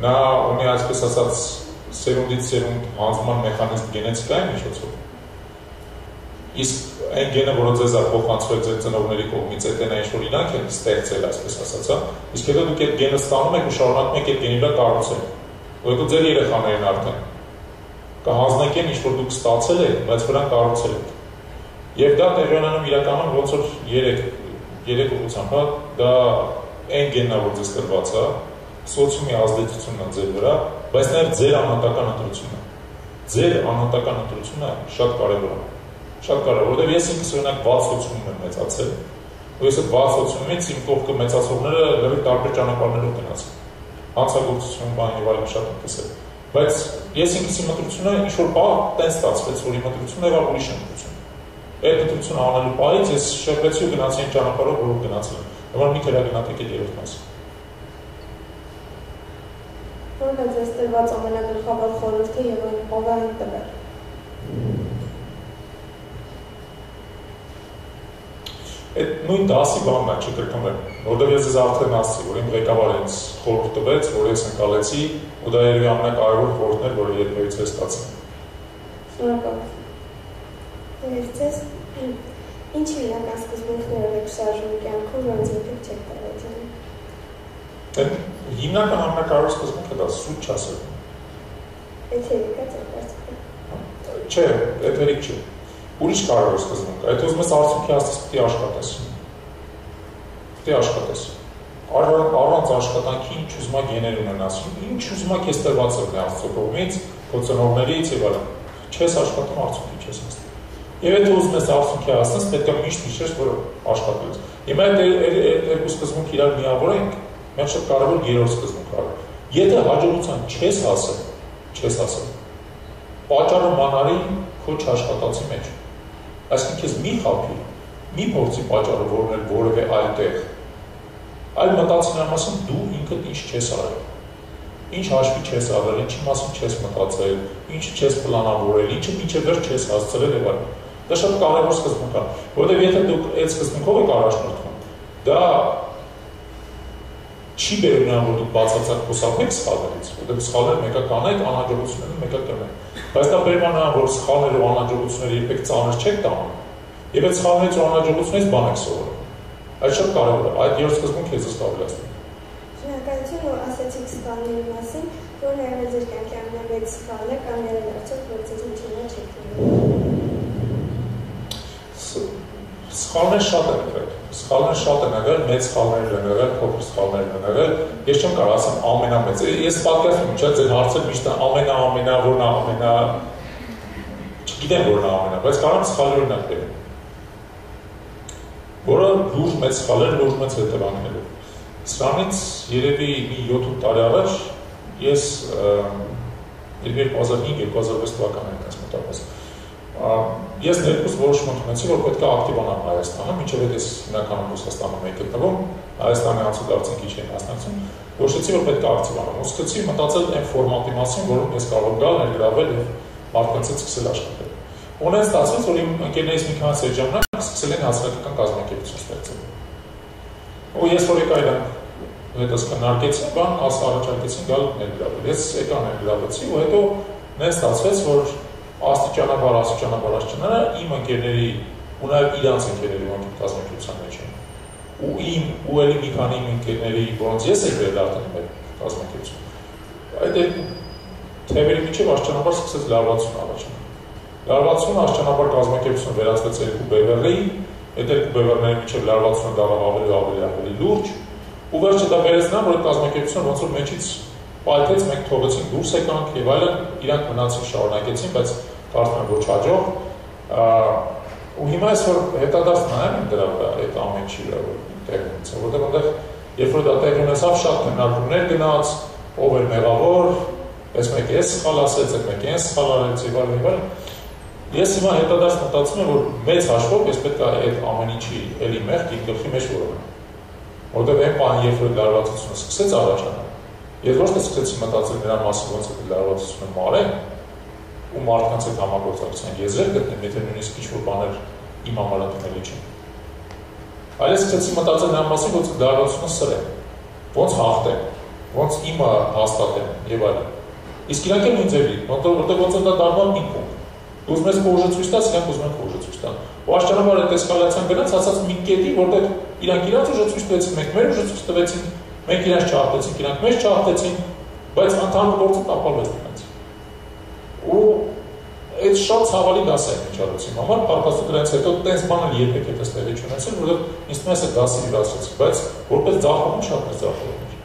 Նա ունի այսպես ասած սերունդից սերունդ հանձնման մեխանիզմ գենետիկայի միջոցով։ Իսկ այն գենը, որը ձեզ է փոխանցվել ձեր ծնողների կողմից, այդ այն ինչ-որ իրանք են ստեղծել, այսպես ասած, իսկ հետո դուք այդ գենը ստանում եք ու շարունակում եք այդ գենի վրա կառուցել։ Ու հետո ձեր երեխաներն արդեն կհանձնենք այն ինչ-որ դուք ստացել եք, բայց վրան կառուցել եք։ Եվ դա տեղի ունենում իրականում ոնց որ երեք ուղղությամբ, դա այն գենն է, որ ձեզ տրված է, սոցիումի ազդեցությունն է ձեր վրա, բայց նաև ձեր անհատական ընտրությունը։ Ձեր անհատական ընտրությունը շատ կարևոր է։ Շատ կարևոր, որովհետև ես ինքս օրինակ վատ սոցիումում եմ մեծացել, ու ես այդ վատ սոցիումից իմ կողքը մեծացողները լրիվ տարբեր ճանապարհներով գնացին։ Հանցագործություն, բան եւ այլն շատ եմ տեսել։ Բայց ես ինքս իմ ընտրությունը ինչ-որ բան տենց ստացվեց, որ իմ ընտրությունը եղավ ուրիշ ընտրություն։ Այդ ընտրությունը անելու պահից ես շրջեցի ու գնացի այն ճանապարհով, որով գնացել եմ։ Հիմա մի քերագնահատեք այդ երրորդ մասը։ Որն է ձեզ տրված ամենագլխավոր խորհուրդը եւ այն ով է այն տվել։ Այդ նույն դասի բանն է, չկրկնվեմ, որտեղ ես արդեն ասացի, որ իմ ղեկավարը ինձ խորհուրդ տվեց, որ ես ընկալեցի, ու դա երևի ամենակարևոր խորհուրդն էր, որը երբևիցե ստացել։ Շնորհակալ։ Ձեզ ինչ իրական սկզբունքներով եք շարժում կյանքում, որոնց երբեք չեք տարածում։ Հիմնական ամենակարևոր սկզբունքը դա սուտ չասել։ Էթերիկ է ձեր։ Չէ, էթերիկ չէ։ Ուրիշ կարևոր սկզբունք, այդ ուզում ես արդյունքի հասնես պիտի աշխատես։ Պիտի աշխատես։ Առանց աշխատանքի ինչ ուզում եք գեներ ունենաս, ինչ ուզում եք ես տրված է Աստծո կողմից, քո ծնողներից եւ այլն։ Չես աշխատում, արդյունքի չես հասնում։ Եվ եթե ուզում ես արդյունքի հասնես, պետք է միշտ հիշես, որ աշխատես։ Հիմա այդ երկու սկզբունք իրար միավորենք, մենք շատ կարևոր երրորդ սկզբունք կա։ Եթե հաջողության չես հասել, պատճառը մանարի քո չաշխատածի մեջ։ Այսինքն քեզ մի խափի, մի փորձի պատճառը որնել որևէ այլ տեղ։ Այլ մտածի նրա մասին դու ինքդ ինչ չես արել։ Ինչ հաշվի չես առել, ինչի մասին չես մտածել, ինչ չես պլանավորել, ինչը մինչև վերջ չես հասցրել եւ այլն։ Դա շատ կարևոր սկզբունք է, որովհետեւ եթե դուք այդ սկզբունքով եք առաջնորդվում, դա չի բերում նրան, որ դուք բացարձակ խոսափեք սխալներից, որովհետեւ սխալները մեկը կանեք, անհաջողությունները մեկը կնեք։ Բայց դա բերում է նրան, որ սխալները ու անհաջողությունները երբեք ծանր չեք տանում, եւ այդ սխալներից ու անհաջողություններից բան եք սովորում։ Այդ շատ կարևոր է, այդ երրորդ սկզբունքը ես զգալիացնում։ Շնորհակալություն, որ ասացիք սխալների մասին, որ նաև ձեր կյանքի ամենամեծ սխալը կամ երևացող, որ ձեզ ինչի մեջ եք Սխալներ շատ են եղել, մեծ սխալներ են եղել, փոքր սխալներ են եղել, ես չեմ կարող ասեմ ամենամեծ, ես պատկերացնում եմ, չէ, ձեր հարցը միշտ ամենա, որն ամենա, չգիտեմ որն ամենա, բայց կարող եմ սխալներ ունենալ բերել, որը լուրջ մեծ սխալներ, լուրջ մեծ հետևանքներով։ Սրանից երևի մի 7-8 տարի առաջ ես 2005-2006 թվականներին այս մոտավորապես ես ներկուս որոշում ընդունեցի, որ պետք է ակտիվանամ Հայաստանը, մինչև այդ ես հիմնականում Ռուսաստանում էի գտնվում, Հայաստանի անցուդարձինքի չէի մասնակցում, որոշեցի, որ պետք է ակտիվանամ, ու սկսեցի մտածել այն ֆորմատի մասին, որում ես կարող գալ, ներգրավել եւ մարդկանցից սկսել աշխատել։ Ունեն ստացվեց, որ իմ ընկերներից մի քանիսը այդ ժամանակ սկսել են հասարակական կազմակերպություն ստեղծել։ Ու ես որ եկա իրան հետս քննարկեցին, բան առաջարկեցին գալ ներգրավել։ Ես եկա ներգրավեցի ու հետո նեն ստացվեց, որ աստիճանաբար իմ ընկերների ու նաև իրանց ընկերների ոնք կազմակերպության մեջ են։ Ու իմ ու էլի մի քանի ընկերների, որոնց ես եք վերել արդեն մեր կազմակերպություն։ Այդ երկու թևերի միջև աստիճանաբար սկսեց լարվածություն առաջանալ։ Լարվածությունը աստիճանաբար կազմակերպությունը վերածվեց երկու բևեռի, այդ երկու բևեռների միջև լարվածությունը դառավ ավելի լուրջ, ու վերջը դա վերեց նրան, որ կազմակերպությունը ոնց որ մեջից պայթեց, մենք թողեցին դուրս եկանք եւ այլն, իրանք մնացին շարունակեցին, բայց կարծում եմ ոչ հաջող։ Ու հիմա ես որ հետադարձ նայեմ դրա վրա, այդ ամեն ինչի վրա որ տեղ ունեցավ, որտեղ այնտեղ երբ որ դա տեղ ունեցավ, շատ քննարկումներ գնաց, ով էր մեղավոր, այս մեկը ես սխալ ասեց, այդ մեկը ես սխալ արեց եւ այլն։ Ես հիմա հետադարձ մտածում եմ, որ մեծ հաշվով ես պետք է այդ ամեն ինչի էլի մեղք իմ գլխի մեջ որոնեմ։ Որտեղ այն բան, երբ որ լարվածությունը սկսեց առաջանալ, ես ոչ թե սկսեցի մտածել նրա մասին, ոնց է լարվածությունը մարեն, ու մարդկանց հետ համագործակցության եզրեր գտնեմ, եթե նույնիսկ ինչ-որ բաներ իմ համար ընդունելի չեն։ Այլ ես սկսեցի մտածել նրա մասին, ոնց լարվածությունը սրեմ, ոնց հաղթեմ, ոնց իմը հաստատեմ եւ այլն։ Իսկ իրանք էլ նույն ձևի, որտեղ ոնց դա դառնում պինգ-պոնգ։ Ուզում ես փողը ցույց տաս, իրանք ուզում են փողը ցույց տան։ Ու աշճանաբար այդ էսկալացիան գնաց, ասած մի կետի, որտեղ իրանք իրանց ուժը ցույց տվեցին, մենք մեր ուժը ցույց տվեցին, մենք իրանք չհաղթեցինք, իրանք մեզ չհաղթեցին, բայց ընդհանուր գործը տապալվեց նրանց։ Ու այդ շատ ցավալի դաս է միջոցի համար, փառքաստու դրանից հետո տես բանը երբեք այդպես տեղի չունեցել, որովհետև ինձ թվում է դասի վրացրեցի, բայց որպես ձախողում շատ մեծ ձախողում էր։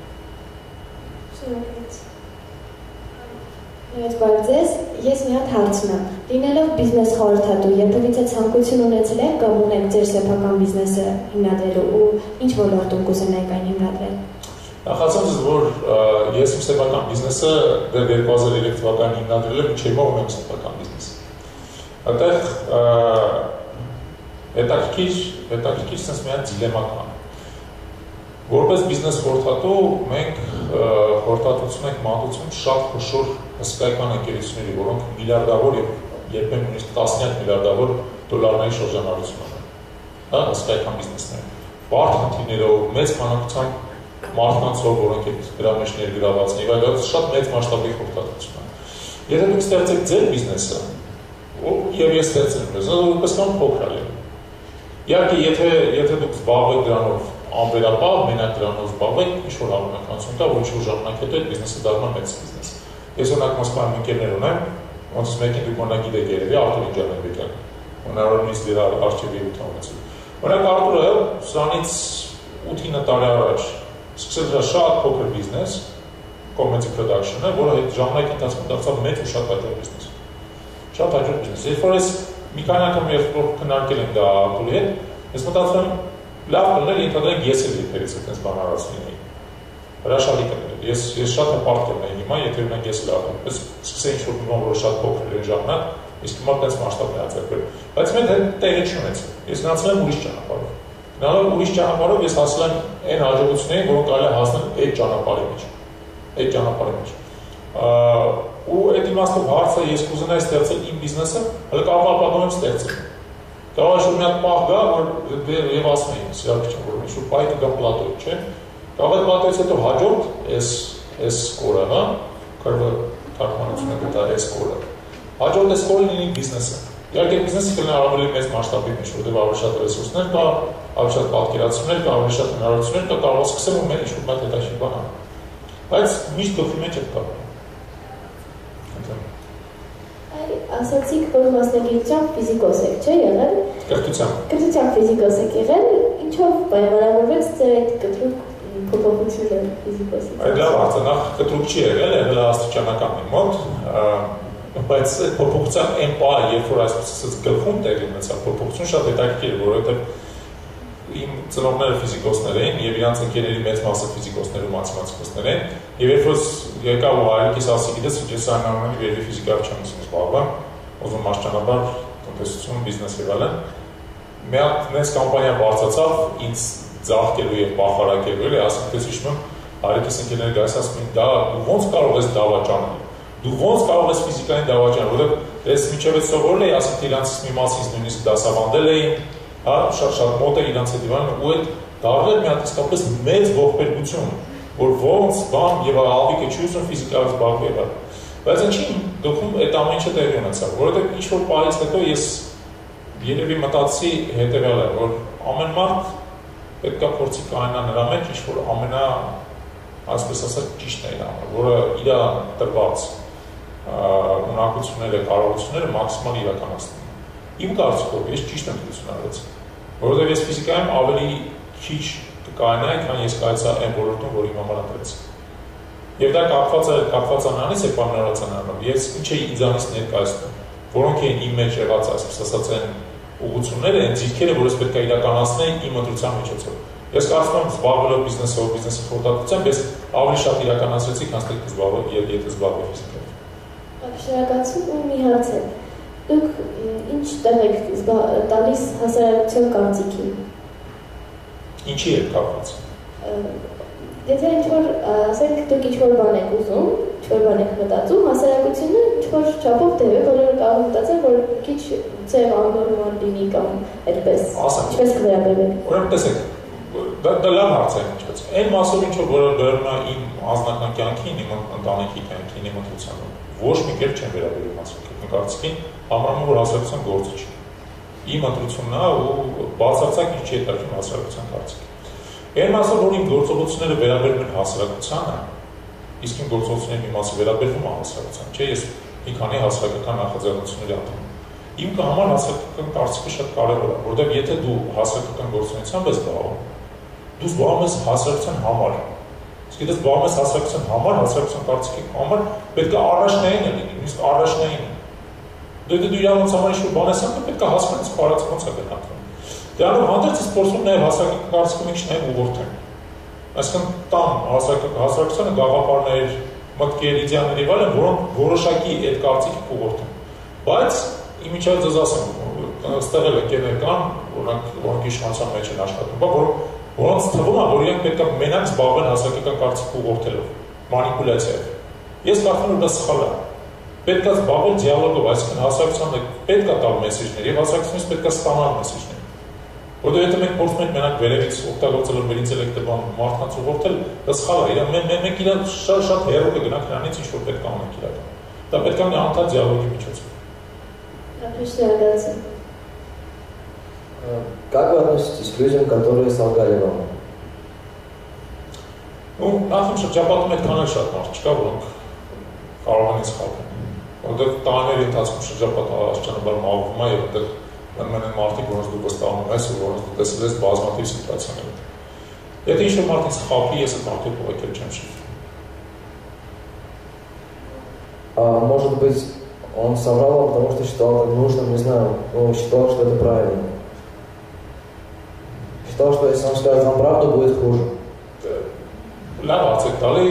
Բարև ձեզ, ես մի հատ հարց ունեմ։ Լինելով բիզնես խորհրդատու, երբևիցե ցանկություն ունեցել եք կամ ունեք ձեր սեփական բիզնեսը հիմնադրելու ու ինչ ոլորտում կուզենայիք այն հիմնադրել։ Նախացած որ ես իմ սեփական բիզնեսը դեռ 2003 թվականին հիմնադրել եմ, չէ՞ որ ունեմ սեփական բիզնես։ Այդտեղ հետաքրքիր sense մի հատ դիլեմա կա։ Որպես բիզնես խորհրդատու մենք խորհրդատվություն ենք մատուցում շատ խոշոր հսկայական ընկերությունների, որոնք միլիարդավոր եւ երբեմն նույնիսկ տասնյակ միլիարդավոր դոլարների շրջանառություն ունեն։ Հա, հսկայական բիզնեսներ։ Բարդ խնդիրներով, մեծ քանակությամբ մարդկանցով, որոնք այդ դրա մեջ ներգրաված են, եւ այդ շատ մեծ մասշտաբի խորհրդատվություն է։ Եթե դուք ստեղծեք ձեր բիզնեսը, եւ ես ստեղծեմ ես, որպես կամ փոքր է։ Իհարկե, եթե դուք զբաղվեք դրանով անվերապահ, մենակ դրանով զբաղվեք, ինչ-որ հավանականություն կա, որ ինչ-որ ժամանակ հետո այդ բիզնեսը դառնա մեծ բիզնես։ Ես օրինակ Մոսկվայում ընկերներ ունեմ, ոնց մեկին դուք օրինակ գիտեք երևի Արտուր Ջանաբեկյան, հնարավորինս դրա արխիվի ութանացել։ Օրինակ Արտուրը սրանից 8-9 տարի առաջ սկսել դրա շատ փոքր բիզնես, comedy production-ը, որը այդ ժամանակի ընթացքում դարձավ մեծ ու շատ հաջող բիզնես։ Շատ հաջող բիզնես։ Երբ որ ես մի քանի անգամ երբ քննարկել եմ դա Արտուրի հետ, ես մտածում եմ լավ կլներ ենթադրենք ես էլ երբերից այդպես բան արած լինեի։ Հրաշալի կլներ։ Ես շատ հպարտ կլինեի հիմա, եթե օրինակ ես լավ այնպես սկսեի ինչ-որ մի բան, որը շատ փոքր էր ժամանակ, իսկ հիմա այդպես մասշտաբ է արձակվել։ Բայց մենք հետ տեղի չունեցել։ Ես գնացել եմ ուրիշ ճանապարհով։ Գնալով ուրիշ ճանապարհով ես հասել եմ այն հաջողություններին, որոնք կարելի է հասնել այդ ճանապարհի մեջ։ Այդ ճանապարհի մեջ։ Ու այդ իմաստով հարցը ես կուզենայի ստեղծել իմ բիզնեսը, հələ կապապատում եմ ստեղծել։ Կարող է մի հատ պահ գա, որ եւ ասում էին, սիրակ չեմ, որ ինչ-որ պայ կգա պլատո, չէ՞։ Կարող է պլատոից հետո հաջորդ այս կորը, հա, քրվը թարգմանությունը կտա այս կորը։ Հաջորդ այս կորը լինի բիզնեսը։ Իհարկե բիզնեսը կլինի ավելի մեծ մասշտաբի մեջ, որտեղ ավելի շատ ռեսուրսներ կա, ավելի շատ պատկերացումներ կա, ավելի շատ հնարավորություններ կա, կարող է սկսել ու մենք ինչ-որ մատ հետաքրքիր բան անել։ Բայց միշտ գլխի մեջ է կա։ Ասացիք, որ մասնագիտությամբ ֆիզիկոս եք, չէ՞ եղել։ Կրթությամբ ֆիզիկոս եք եղել, ինչով պայմանավորվեց ձեր այդ կտրուկ փոփոխությունը ֆիզիկոսից։ Այդ լավ հարց է, նախ կտրուկ չի եղել, եղել է աստիճանական մի մոտ, բայց փոփոխության այն պահը, երբ որ այսպես ասած գլխում տեղի ունեցավ փոփոխություն, շատ հետաքրքիր էր, որովհետև իմ ծնողները ֆիզիկոսներ էին եւ իրանց ընկերների մեծ մասը ֆիզիկոսներ ու մաթեմատիկոսներ էին եւ երբ որ եկավ ու հայրիկիս ասի գիտես ես այն ամենի վերջի ֆիզիկայով չեմ զբաղվում ուզում մասշտաբար տնտեսություն բիզնես եւ այլն մի հատ մեծ կամպանիա բարձրացավ ինձ ձախկելու եւ բախարակելու էլի ասում դες հիշում եմ հայրիկիս ընկերները գայս ասում են դա դու ոնց կարող ես դավաճանել դու ոնց կարող ես ֆիզիկային դավաճանել որովհետեւ ես միջև այդ սովորել էի ասում իրանց մի մասից նույնիսկ դասավանդել էին հա շատ մոտ է իրանց հետ դիվանը ու այդ դառել մի հատ իսկապես մեծ ողբերգություն որ ոնց բան եւ ալիքը չի ուզում ֆիզիկայով զբաղվել բայց ինչի դուքում այդ ամեն ինչը տեղի ունեցավ որովհետեւ ինչ որ պահից հետո ես երևի մտածի հետեւյալը որ ամեն մարդ պետք է փորձի կանանա նրա մեջ ինչ որ ամենա այսպես ասած ճիշտն է իրան որը իր տրված ունակությունները կարողությունները մաքսիմալ իրականացնի իմ կարծիքով ես ճիշտ ընտրություն արեցի որովհետև ես ֆիզիկայում ավելի քիչ կկայանայի քան ես կայացա այն ոլորտում որ իմ համար ընտրեցի եւ դա կապված է նրանից եւ պայմանավորվածանալով ես ինչ էի ինձանից ներկայացնում որոնք էին իմ մեջ եղած այսպես ասած այն ուղղությունները այն ձիրքերը որ ես պետք է իրականացնեի իմ ընտրության միջոցով ես կարծում եմ զբաղվելով բիզնեսով բիզնեսի խորհրդատվությամբ ես ավելի շատ իրականացրեցի քան թե եթե զբաղվեի ֆիզիկայով շնորհակալություն ու մի հարց է դուք ինչ տեղ եք տալիս հասարակության կարծիքին ինչի եք կապված եթե ինչ-որ ասենք դուք ինչ-որ բան եք ուզում ինչ-որ բան եք մտածում հասարակությունը ինչ-որ չափով դեպի բոլորը կարող մտածեն որ քիչ ձև անգորման լինի կամ այդպես ինչպես կվերաբերվեք ուրեմն տեսեք դա լավ հարց է ինչպես այն մասով ինչ որ վերաբերում է իմ անձնական կյանքին իմ ընտանիքի կյանքին իմ ընտրությանը ոչ մի կերպ չեմ վերաբերում հասարակական կարծիքին համարում որ հասարակության գործը չի իմ ընտրությունն է ու բացարձակ ինչ չի հետաքրքրում հասարակության կարծիքը այն մասով որ իմ գործողությունները վերաբերում են հասարակությանը իսկ իմ գործողությունների մի մասը վերաբերվում է հասարակության չէ ես մի քանի հասարակական նախաձեռնությունների անդամ իմ համար հասարակական կարծիքը շատ կարևոր է որովհետև եթե դու հասարակական գործունեությամբ ես զբաղվում դու զբաղվում ես հասարակության համար Իսկ դες զբաղվում ես հասարակության համար, հասարակության կարծիքի համար, պետք է առաջնային լինի, իսկ առաջնային։ Դու իրավունց համար ինչ-որ բան ես անում, պետք է հասկանաս խարած ոնց է գտնվում։ Դրանով հանդերձ ես փորձում նաև հասարակական կարծիքը մի քիչ նաև ուղղորդել։ Այսինքն տան հասարակությանը գաղափարներ, մտքեր, իդեաներ եւ այլն, որոնք որոշակի այդ կարծիքը կուղղորդեն։ Բայց իմիջիայլ ձեզ ասեմ, ստեղ էլ եկել կան, որոնք իշխանության մեջ են աշխատում, որոնց թվում է, որ իրենք պետք է մենակ զբաղվեն հասարակական կարծիքը ուղղորդելով, մանիպուլյացիայով։ Ես կարծում եմ, դա սխալ է։ Պետք է զբաղվել դիալոգով, այսինքն հասարակությանը պետք է տալ մեսեջներ եւ հասարակությունից պետք է ստանալ մեսեջներ։ Որովհետեւ մենք փորձում ենք մենակ վերևից օգտագործելով մեր ինտելեկտուալ մարդկանց ուղղորդել, դա սխալ է։ Մենք իրար շատ հեռու կգնանք նրանից, ինչ որ պետք է անենք իրական։ Դա պետք է անդադ դիալոգի միջոցով։ Спасибо. Как вы относитесь к людям, которые солгали вам? Ну, նախին շրջապատում այդքան էլ շատ մարդ չկա, որոնք կարող են սխալվել։ Որտեղ տարիների ընթացքում շրջապատը աստիճանաբար մաղվում է եւ այդտեղ մնում են մարդիկ, որոնց дու վստահում ես ու որոնց դու տեսել ես բազմաթիվ սիտուացիաներում։ Եթե ինչ-որ մարդից խաբի, ես այդ մարդու փոխել չեմ շփվում։ Может быть, он соврал, потому что считал это нужным, не знаю, он считал, что это правильно. Считал, что если он скажет вам правду, будет хуже. Լավ արցեք տալի,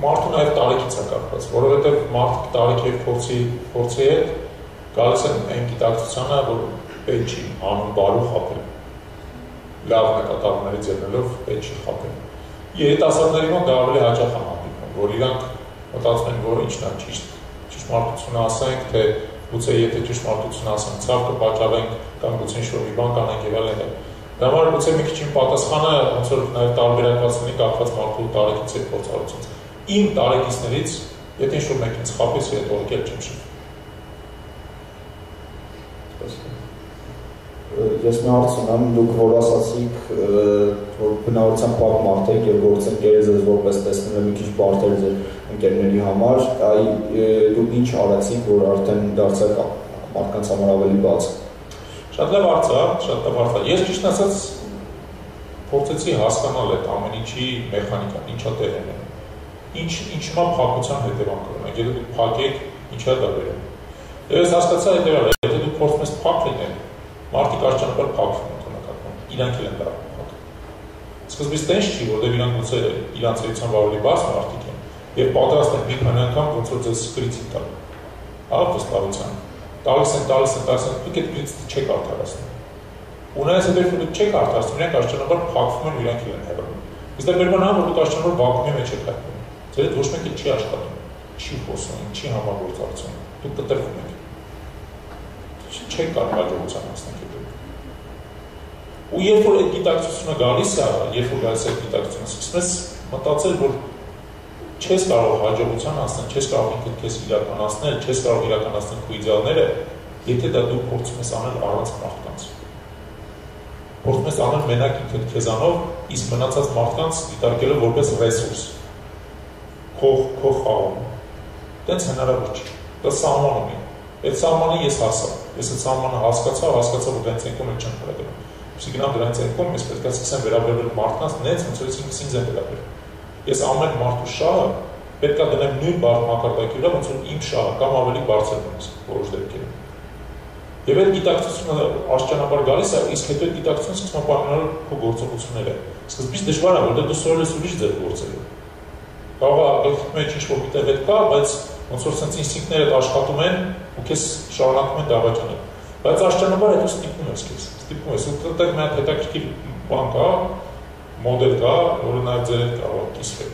մարդու նաև տարիքից է կապված, որովհետև մարդիկ տարիքի և փորձի հետ գալիս են այն գիտակցությանը, որ պետք չի անուն բարու խաբել։ Լավ նկատառումներից ելնելով պետք չի խաբել։ Երիտասարդների մոտ դա ավելի հաճախ է հանդիպում, որ իրանք մտածում են, որ ինչն է ճիշտությունը ասենք, թե գուցե եթե ճշմարտությունը ասենք, ցավ կպատճառենք կամ գուցե ինչ-որ մի բան կանենք եւ այլն։ Դա համար գուցե մի քիչ պատասխանը ոնց որ նաև տարբերակված լինի կապված մարդու տարիքից եւ փորձառությունից։ Իմ տարիքիցներից, եթե ինչ-որ մեկին սխալվեց, այդ օրը չեմ շփվում։ Ես մի հարց ունեմ, դուք որ ասացիք, որ բնավորության փակ մարդ եք եւ գործ եք երեզես որպես տեսնել մի քիչ բարդ էր ձեր ընկերների համար, դուք ինչ արեցիք, որ արդեն դարձեք մարդկանց համար ավելի բաց։ Շատ լավ հարց է, շատ լավ հարց է։ Ես ճիշտ ասած փորձեցի հասկանալ այդ ամեն ինչի մեխանիկան, ինչա տեղ է։ Ինչմա փակության հետևանք ունի։ Եթե դուք փակեք, ինչա դա վերում։ Ես հասկացա հետևյալը, եթե դուք փորձում եք փակ լինել, մարդիկ աստիճանաբար փակվում են տոնակատվում, իրանք էլ են դառնում փակ։ Սկզբից տենց չի, որտեղ իրանք ոնց է իրանց էությամբ ավելի բաց մարդիկ են եւ պատրաստ են մի քանի անգամ ոնց որ ձեզ սկրիցի տալ։ Ավստալության։ Տալիս են, դուք այդ գրիցը չեք արդարացնում։ Ունենայց հետո դուք չեք արդարացնում, իրանք աստիճանաբար փակվում են, իրանք էլ են հեռանում։ Իսկ դա բերման որ դուք աստիճանաբար վակուումի մեջ եք հայտնվում։ Ձեր հետ ոչ մեկը չի աշխատում, չի խոսում, չի համագործակցում։ Դուք կտրվում եք։ Չեք կարող հաջողության հասնել հետո։ Ու երբ որ այդ գիտակցությունը գալիս է, երբ որ գալիս է այդ գիտակցությունը, սկսում ես մտածել, որ չես կարող հաջողության հասնել, չես կարող ինքդ քեզ իրականացնել, չես կարող իրականացնել քո իդեալները, եթե դա դու փորձում ես անել առանց մարդկանց։ Փորձում ես անել մենակ ինքդ քեզանով, իսկ մնացած մարդկանց դիտարկելով որպես ռեսուրս։ Քո խաղում։ Դենց հնարավոր չի։ Դա սահման ունի։ Այդ սահմանը ես հասա։ Ես այդ սահմանը հասկացա, որ դրանց ենքում էլ չեմ վերաբերում։ Իսկ գնամ դրանց ենքում, ես պետք է սկսեմ վերաբերվել մարդկանց, նենց ոնց որ ինքս ինձ եմ վերաբերում։ Ես ամեն մարդու շահը պետք է դնեմ նույն բարդ մակարդակի վրա, ոնց որ իմ շահը կամ ավելի բարձր լինի որոշ դեպքերում։ Եվ այդ գիտակցությունը աստիճանաբար գալիս է, իսկ հետո այդ գիտակցությունը սկսում է պայմանավորել քո գործողությունները։ Սկզբից դժվար է, որտեղ դու սովորել ես ուրիշ ձև գործելու։ Կարող է գլխի մեջ ինչ-որ մի տեղ կա, բայց ոնց որ sense ինստինկտները աշխատում են ու քեզ շարունակում են դավաճանել։ Բայց աստիճանաբար հետո ստիպում ես քեզ։ Ստիպում ես, ու դեռ մի հատ հետաքրքիր բան կա, մոդել կա, որը նաև ձեր հետ կարող է կիսվել։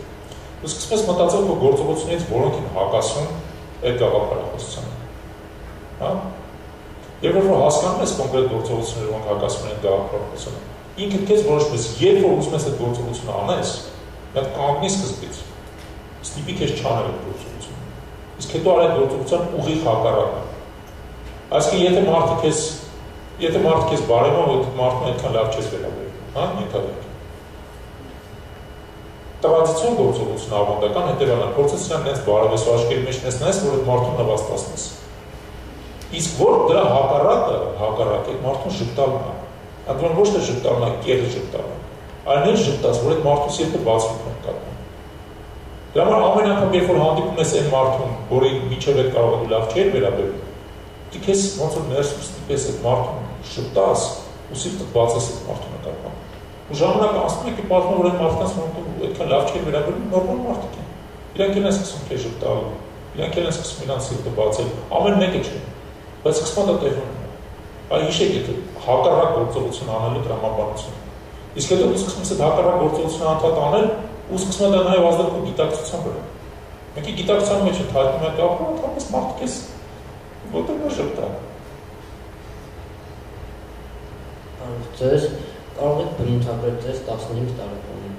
Ու սկսում ես մտածել քո գործողություններից, որոնք են հակասում այդ գաղափարախոսությանը։ Հա։ Եվ որ հասկանում ես կոնկրետ գործողությունները, որոնք հակասում են այդ գաղափարախոսությանը, ինքդ քեզ որոշում ես, երբ որ ուզում ես այդ գործողությունը անես, դա կանգնի սկզբից։ Ստիպի քեզ չանել այդ գործողությունը։ Իսկ հետո արա այդ գործողության ուղիղ հակառակը։ Այսինքն եթե մարդը քեզ բարևում է, այդ մարդուն այդքան լավ չես վերաբերում, հա, ենթադրենք։ Տրադիցիոն գործողությունը ավանդական հետևանքն է, փորձես նրան նենց բարևես ու աչքերի մեջ նես, որ այդ մարդուն նվաստացնես։ Իսկ որ դրա հակառակը, այդ մարդուն ժպտալն է։ Անդրոն ոչ թե ժպտալն է, կեղի ժպտալն է։ Այն էլ ժպտաց, որ այդ մարդու սիրտը բացվի կապում։ Դրա համար ամեն անգամ երբ որ հանդիպում ես այն մարդուն, որի միջև այդ կարող է լավ չէր վերաբերվում, դու քեզ ոնց որ ներսում ստիպես այդ մարդուն ժպտաս ու սիրտը բացես այդ մարդու նկատմամբ։ Ու ժամանակ անցնում է պատմում, որ այդ մարդկանց մարդու այդքան լավ չէր վերաբերվում, նորմալ մարդիկ են։ Իրանք են սկսում քեզ ժպտալ, իրանք են սկսում իրանց սիրտը բացել, ամեն մեկը չէ, բայց սկսում է դա տեղի ունենալ։ Այ հիշեք, եթե հակառակ գործողություն անելու տրամաբանություն։ Իսկ հետո դու սկսում ես այդ հակառակ գործողությունը անդադ անել ու սկսում է դա նաև ազդել գիտակցության վրա։ Մեկի գիտակցության մեջ հայտնում է կապը, ընդհանրապես մարդիկ ես որտեղ է ժպտա։ Ձեզ կարող եք բնութագրել ձեզ 15 տարեկանին։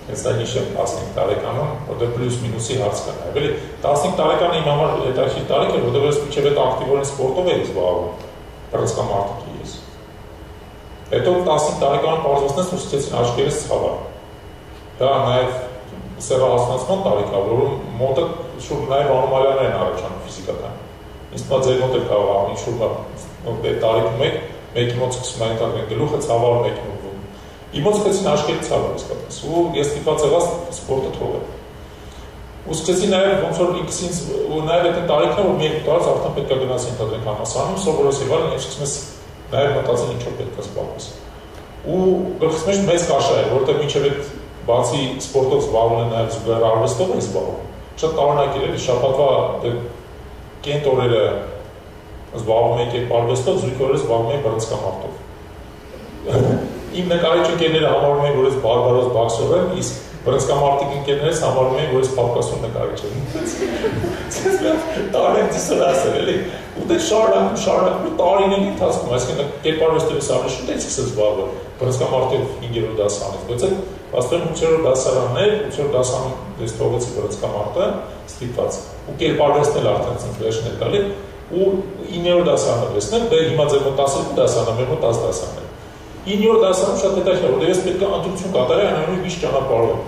Ես այն հիշեմ 15 տարեկանում, որտեղ պլյուս մինուսի հարց կա։ Ավելի 15 տարեկանը իմ համար հետաքրքիր տարիք էր, որտեղ ես մինչև այդ ակտիվորեն սպորտով էի զբաղվում, բռնցքամարտիկի ես։ Հետո 15 տարեկանում պարզվեցնես, որ սկսեցին աչքերս ցավալ։ Դա նաև սեռահասնացման տարիք է, որում մոտը շուրջ նաև անոմալիաներ են առաջանում ֆիզիկական։ Ինձ մոտ ձեր մոտ էլ կարող է ինչ-որ այդ տարիքում մեկի մոտ սկսում է ընկնել գլուխը ցավալ, մեկի մոտ Իմ մոտ սկսեցին աչքերի ցավը իսկապես, ու ես ստիպված եղա սպորտը թողել։ Ու սկսեցի նաև ոնց որ ինքս ինձ ու նաև այդ տարիքն է, որ մի երկու տարի արդեն պետք է գնաս ինտեգրենք համալսարանում, սովորես եղալ, ես սկսում ես նաև մտածել ինչով պետք է զբաղվես։ Ու գլխս մեջ մեծ կաշա էր, որտեղ մինչև այդ բացի սպորտով զբաղվելը նաև զուգահեռ արվեստով է զբաղվում։ Շատ տարօրինակ էր, շաբաթվա կենտ օրերը զբաղվում էի արվեստով, զույգ օրերը զբաղվում էի բռնցքամարտով։ Իմ նկարիչ ընկերները համարում էին, որ ես բարբարոս բաքսոր եմ, իսկ բռնցքամարտիկ ընկերներս համարում էին, որ ես պապկասուն նկարիչ եմ։ Տարենցի սրասեր էլի։ Ու դե շարունակում տարիների ընթացքում, այսինքն կերպարվեստով սարը շուտ էի սկսել զբաղվել, բռնցքամարտով 5-րդ դասարանից, բայց այդ աստղերում 8-րդ դասարանն էր, 8-րդ դասանում ես թողեցի բռնցքամարտը, ստիպված։ Ու կերպարվեստն էլ արդեն ցած վերջն էր գալի, ու 9-րդ դասարանը վերցնել, դե հիմա ձեր մոտ 12 դասարան, մեր մոտ 10 դասարան է։ 9-րդ դասարանում շատ հետաքրքիր է, որտեղ ես պետք է ընտրություն կատարեի այնուամենայնիվ միշտ ճանապարհով եմ։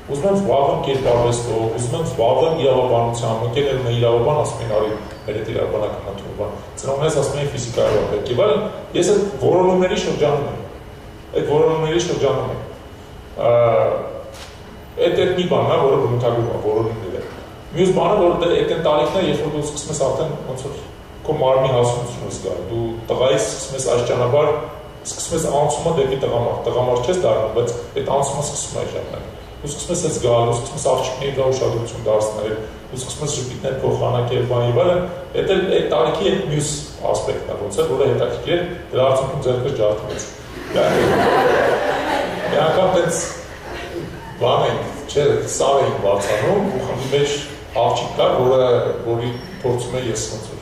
Ուզում եմ զբաղվեմ կերպարվեստով, ուզում եմ զբաղվեմ իրավաբանությամբ, ընկերներն են իրավաբան, ասում են արի մեր հետ իրավաբանական ընտրություն։ Ծնողներս ասում են ֆիզիկայով պետք է, բայց ես այդ որոնումների շրջանում եմ։ Այդ որոնումների շրջանում եմ։ Այդ մի բանն է, որը բնութագրում է որոնումները։ Մյուս բանը, որ այդ տարիքն է, երբ որ դու սկսում ես արդեն ոնց որ քո մարմնի հասունությունը զգալ, դու տղայից սկսում ես այս ճանապարհ սկսում ես անցումը դեպի տղամարդ չես դառնում, բայց այդ անցումը սկսում է ժամանակ։ Ու սկսում ես այս գալ, ու սկսում ես աղջիկների վրա ուշադրություն դարձնել, ու սկսում ես ժպիտներ փոխանակել, բան եւ այլն։ Դա այդ տարիքի այդ մյուս ասպեկտն է, ոնց է, որը հետաքրքիր է, դրա արդյունքում ձեռքը ջարդվեց։ Մի անգամ տենց բան է, չէ, սար էինք բարձանում, ու խմբի մեջ աղջիկ կար, որի փորձում է ես ոնց որ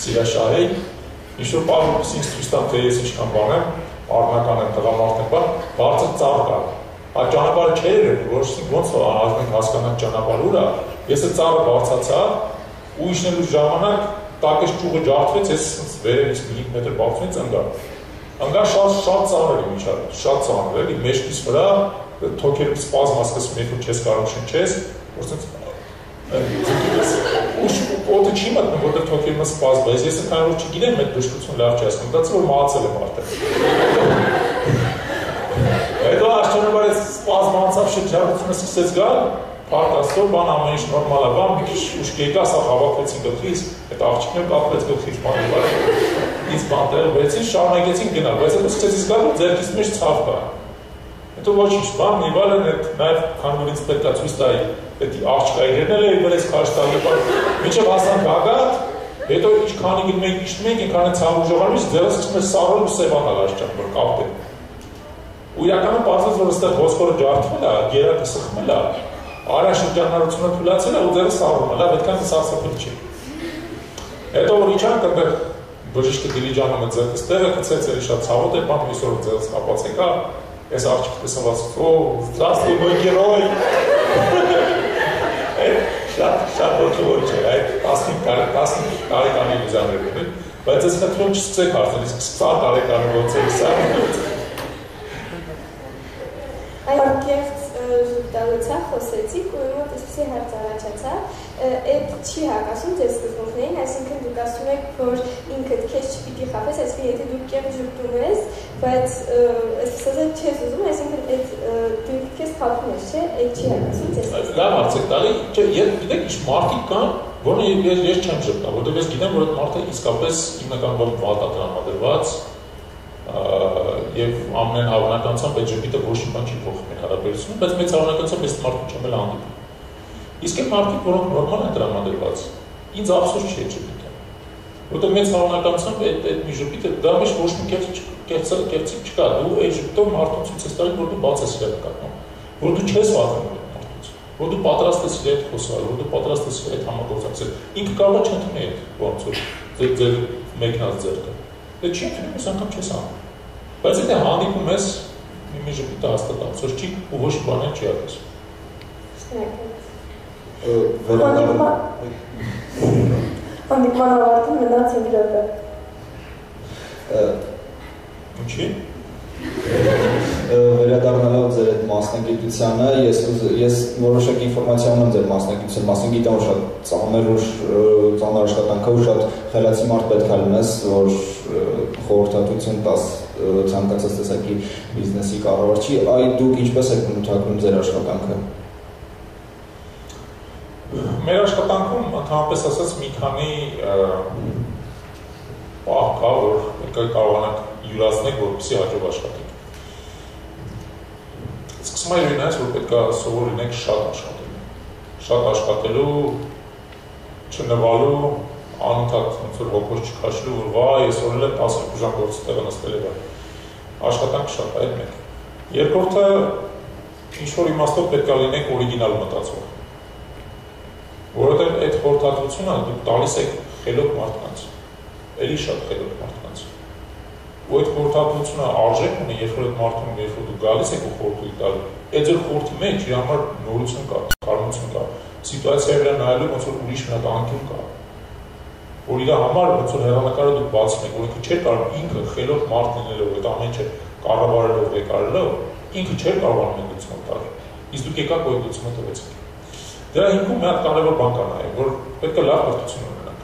սիրաշահեի, ինչ-որ պարուս ինձ ցույց տամ, թե ես ինչքան բան եմ, առնական եմ, տղամարդ եմ, բարձր ծառ կար։ Այդ ճանապարհը չէր, որոշեցինք ոնց որ ազգենք հասկանանք ճանապարհը ուր է։ Ես այդ ծառը բարձացա ու իջնելու ժամանակ տակես ճյուղը ջարդվեց, ես վերևից 5 մետր բարձրից ընկա։ Ընկա շատ ծառ էր միջավայր, շատ ծառ էր, մեջքից վրա թոքերը սպազմ ասկսում, երբ որ չես կարող շնչես, որ օդը չի մտնում, որտեղ թոքերը սպազմ, բայց ես քանի որ չգիտեմ, այդ բժշկություն լավ չի ասում, մտածել որ մահացել եմ արդեն։ Հետո աշճանաբար այդ սպազմ անցավ շրջանությունը սկսեց գալ, փառք Աստծո, բան ամեն ինչ նորմալ է, բան մի քիչ ուշք եկա, սա հավաքվեցին գլխից, այդ աղջիկները կապվեց գլխից, բան եւ այլն։ Ինձ բանտերը վերցին, շարունակեցին գնալ, բայց հետո սկսեցի զգալ, որ ձեռքից մեջ ցավ կա։ Հետո ոչինչ, բան եւ այլն, այդ նաեւ քանի որ ինձ պետք է ցույց տայի, այդ աղջկա իրերն էլ վրես քաշ տալի, մինչեւ հասան գագաթ, հետո ինչքանի գնում ենք, իջնում ենք, այնքան ցավ ուժեղանում, ձեռս սկսում է սառել ու սևանալ աշճան, որ կապտեն։ Ու իրականում պարզվեց, որ այստեղ ոսկորը ջարդվել է, գերակը սխմել է, արաշրջանառությունը թուլացել է ու ձեռը սառում է, լավ, այդքան սարսափել չի։ Հետո որ իջանք, այնտեղ բժիշկը դիլիջանում է ձեռքս տեղը գցեց, էլի շատ ցավոտ էր, բան մյուս օրը ձեռս կապած եկա, այս աղջիկը ասաց, «Օ, здравствуй, мой герой»։ Շատ ոչ չէ, այդ 15 տարեկանի լուզաներ էր, բայց այս խնդրում չսկսեք արդեն, իսկ 20 տարեկանի ոնց է սա։ Այդ կեղծ ժպտալուց խոսեցիք ու իմ մոտ այսպիսի հարց առաջացավ, այդ չի հակասում ձեր սկզբունքներին, այսինքն դուք ասում եք, որ ինքդ քեզ չպիտի խաբես, այսինքն եթե դու կեղծ ժպտում ես, բայց այսպես ասած չես ուզում, այսինքն այդ դու քեզ խաբում ես, չէ՞, այդ չի հակասում ձեզ։ Լավ հարց եք տալի, գիտեք, ինչ մարդիկ կան, որը ես չեմ ժպտա, որտեղ ես գիտեմ, որ այդ մարդը իսկապես հիմնական վատ է տրամադրված եւ ամեն հավանականությամբ այդ ժպիտը ոչ մի բան չի փոխում մեր հարաբերությունում, բայց մեծ հավանականությամբ այս մարդուն չեմ էլ հանդիպում։ Իսկ այդ մարդիկ, որոնք նորմալ են տրամադրված, ինձ ափսոս չի այդ ժպիտը, որտեղ մեծ հավանականությամբ այդ մի ժպիտը դա մեջ ոչ մի կեղծիք չկա, դու այդ ժպիտով մարդուն ցույց ես տալիս, որ դու բաց ես իրար նկատմամբ, որ դու չես վախենում այդ մարդուց, որ դու պատրաստ ես իր հետ խոսալ, որ դու պատրաստ ես իր հետ համագործակցել, ինքը կարող է չընդունի այդ ոնց որ ձեր մեկնած ձեռքը, դա չի ընդունում, այս անգամ չես անում, բայց եթե հանդիպում ես մի ժպիտը հաստատ ափսոս չի ու ոչ բաներ չի ակասում։ Հանդիպման ավարտին մնաց 5 րոպե։ Ինչի՞։ Վերադառնալով ձեր այդ մասնագիտությանը, ես որոշակի ինֆորմացիա ունեմ ձեր մասնագիտության մասին, գիտեմ, որ շատ ծանր աշխատանք է ու շատ խելացի մարդ պետք է լինես, որ խորհրդատվություն տաս ցանկացած տեսակի բիզնեսի կառավարչի, այ դուք ինչպես եք բնութագրում ձեր աշխատանքը։ Մեր աշխատանքում ընդհանրապես ասած մի քանի պահ կա, որ կարողանանք յուրացնել, որպեսզի հաջող աշխատենք։ Սկսում է իրենայից, որ պետք է սովոր լինենք շատ աշխատելու, չնվալու, անընդհատ ոնց որ հոգոց չքաշելու, որ վայ, այսօր էլ 12 ժամ գործի տեղը նստել է։ Աշխատանք շատ է, այդ մեկ։ Երկրորդը ինչ-որ իմաստով պետք է լինենք օրիգինալ մտածող։ Որովհետև այդ խորհրդատվությունը դուք տալիս եք խելոք մարդկանց, էլի շատ խելոք մարդկանց։ Ու այդ խորհրդատվությունը արժեք ունի, երբ որ այդ մարդուն, երբ որ դուք գալիս եք ու խորհուրդ տալու, այդ ձեր խորհրդի մեջ իր համար նորություն կա, խառնություն կա, սիտուացիայի վրա նայելու ոնց որ ուրիշ մնակ անկյուն կա, որ իր համար ոնց որ հեռանկարը դուք բացում եք, որ ինքը չէր կարող ինքը խելոք մարդ լինելով, այդ ամեն ինչ կառավարելով, ղեկավարելով, ինքը չէր կարողանում այդ լուծումը տալ, իսկ դուք եկաք ու այդ լուծումը տվեցիք։ Դրա հիմքում մի հատ կարևոր բան կա նաև, որ պետք է լավ կրթություն ունենանք։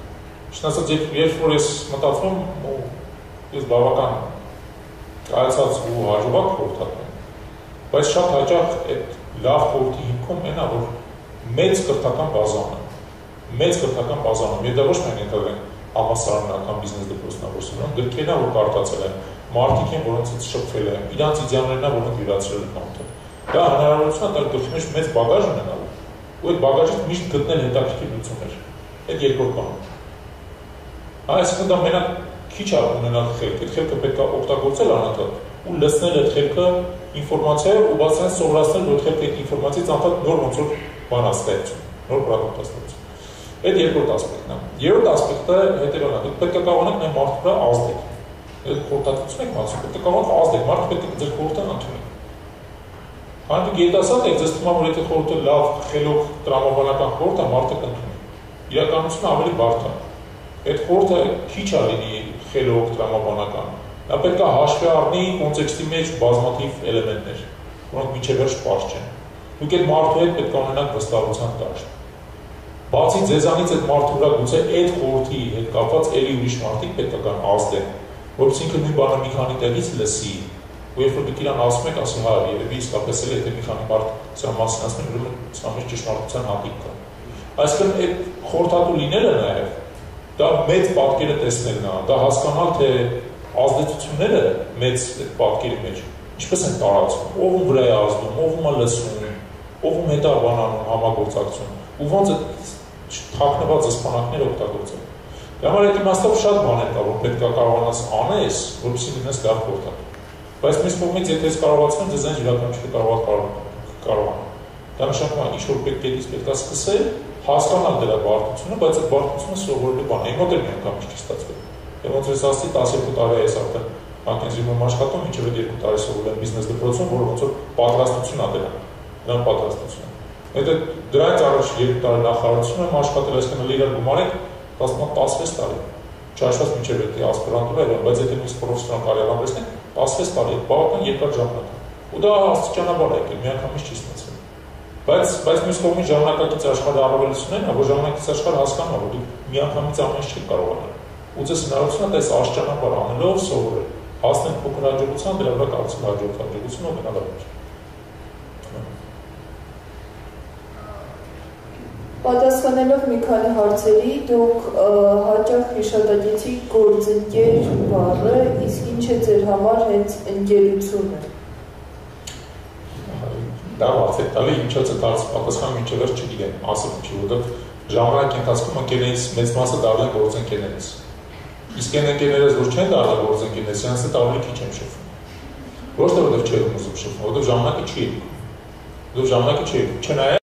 Չնայած երբ որ ես մտածում ու ես բավական կայացած ու հաջողակ խորհրդատում, բայց շատ հաճախ այդ լավ խորհրդի հիմքում մենա, որ մեծ կրթական բազան է, եւ դա ոչ միայն ենթադրենք համալսարանական բիզնես դպրոցնավորություն, գրքերն որ կարդացել են, մարդիկ են, որոնցից շփվել են, իրանց իդեալներն են, որոնք յուրացրել են մարդը։ Դա հնարավորություն է տալ գլխի մեջ մեծ բագաժ ունենալու։ Ու այդ բագաժից միշտ գտնել հետաքրքիր լուծումներ։ Այդ երկրորդ բանը։ Այսինքն դա մենակ քիչ է ունենալ խելք, այդ խելքը պետք է օգտագործել անընդհատ ու լցնել այդ խելքը ինֆորմացիայով ու բացառապես սովորացնել, որ այդ խելքը այդ ինֆորմացիայից անընդհատ նոր ոնց որ բան ստեղծում, նոր պրոդուկտ ստեղծում։ Այդ երկրորդ ասպեկտն է։ Երրորդ ասպեկտը հետևյալն է, դուք պետք է կարողանաք նաև մարդու վրա ազդել։ Այդ խորհրդատվություն եք մասում, պետք է կարողանաք ազդել, մարդը պետք է ձեր խորհուրդը ընդունի։ Այն դուք երիտասարդ եք, ձեզ թվում է, որ եթե խորհուրդը լավ, խելոք, տրամաբանական խորհուրդ է, մարդը կընդունի։ Իրականությունը ավելի բարդ է։ Այդ խորհուրդը քիչ է լինի խելոք, տրամաբանական։ Նա պետք է հաշվի առնի կոնտեքստի մեջ բազմաթիվ էլեմենտներ, որոնք մինչև վերջ պարզ չեն։ Դուք այդ մարդու հետ պետք է ունենաք վստահության դաշտ։ Բացի ձեզանից այդ մարդու վրա գուցե այդ խորհրդի հետ կապված էլի ուրիշ մարդիկ պետք է կան ազդեն, որովհետեւ ինքը նույն բանը մի քանի տեղից լսի։ Ու երբ որ դուք իրան ասում եք, ասի հա, երևի իսկապես էլ եթե մի քանի մարդ սա մասին ասում, ուրեմն սա մեջ ճշմարտության հատիկ կա։ Այսինքն այդ խորհրդատու լինելը նաև դա մեծ պատկերը տեսնելն է, դա հասկանալ թե ազդեցությունները մեծ պատկերի մեջ ինչպես են տարածվում, ով ում վրա է ազդում, ով ում է լսում, ով ում հետ է բանանում համագործակցում, ու ոնց է թաքնված սպանակներ օգտագործել։ Դրա համար այդ իմաստով շատ բաներ կա, որ պետք է կարողանաս անես, որպեսզի լինես լավ խորհրդատու։ Բայց մյուս կողմից եթե ես կարողացնեմ, ձեզ այն յուրաքանչյուրը կարողանամ։ Դա նշանակում է ինչ-որ կետից պետք է սկսել, հասկանալ դրա բարդությունը, բայց այդ բարդությունը սովորելու բան է։ Իմ մոտ էլ մի անգամ չի ստացվել։ Եվ ոնց ես ասացի, 12 տարի է ես արդեն Մակենզիում աշխատում, մինչև 2 տարի սովորել եմ բիզնես դպրոցում, որը ոնց որ պատրաստություն ա դրան պատրաստություն։ Հետո դրանից առաջ 2 տարի նախարարություն եմ աշխատել, այսինքն իրար գումարեք 16 տարի։ Չհաշված մինչև այդ ասպիրանտուրա էր, բայց եթե նույնիսկ պրոֆեսիոնալ կարիերան վերցնենք 16 տարի է, բավական երկար ժամանակ։ Ու դա աստիճանաբար է եկել, միանգամից չի ստացվել։ Բայց մյուս կողմից ժամանակակից աշխարհը առավելությունն է, որ ժամանակակից աշխարհը հասկանա, որ դուք միանգամից ամեն ինչ չեք կարող անել։ Ու ձեզ հնարավորություն է այս աստիճանաբար անելով սովորել, հասնել փոքր հաջողության, դրա վրա կառուցել հաջողությունը ու գնալով։ Պատասխանելով մի քանի հարցերի, դուք հաճախ հիշատակեցիք գործընկեր բառը, իսկ ինչ է ձեր համար հենց ընկերությունը։ Դա հարց է տալի, ինչոց է պատասխանը մինչև վերջ չգիտեմ, ասում չի, որովհետև ժամանակի ընթացքում ընկերներից մեծ մասը դառնում են գործընկերներից։ Իսկ այն ընկերներից, որ չեն դառնում գործընկերներից, նրանց հետ ավելի քիչ եմ շփվում։ Ոչ թե որովհետև չեմ ուզում շփվում, որովհետև ժամանակը չի եկել։ Դու ժամանակը չի եկել, չնայած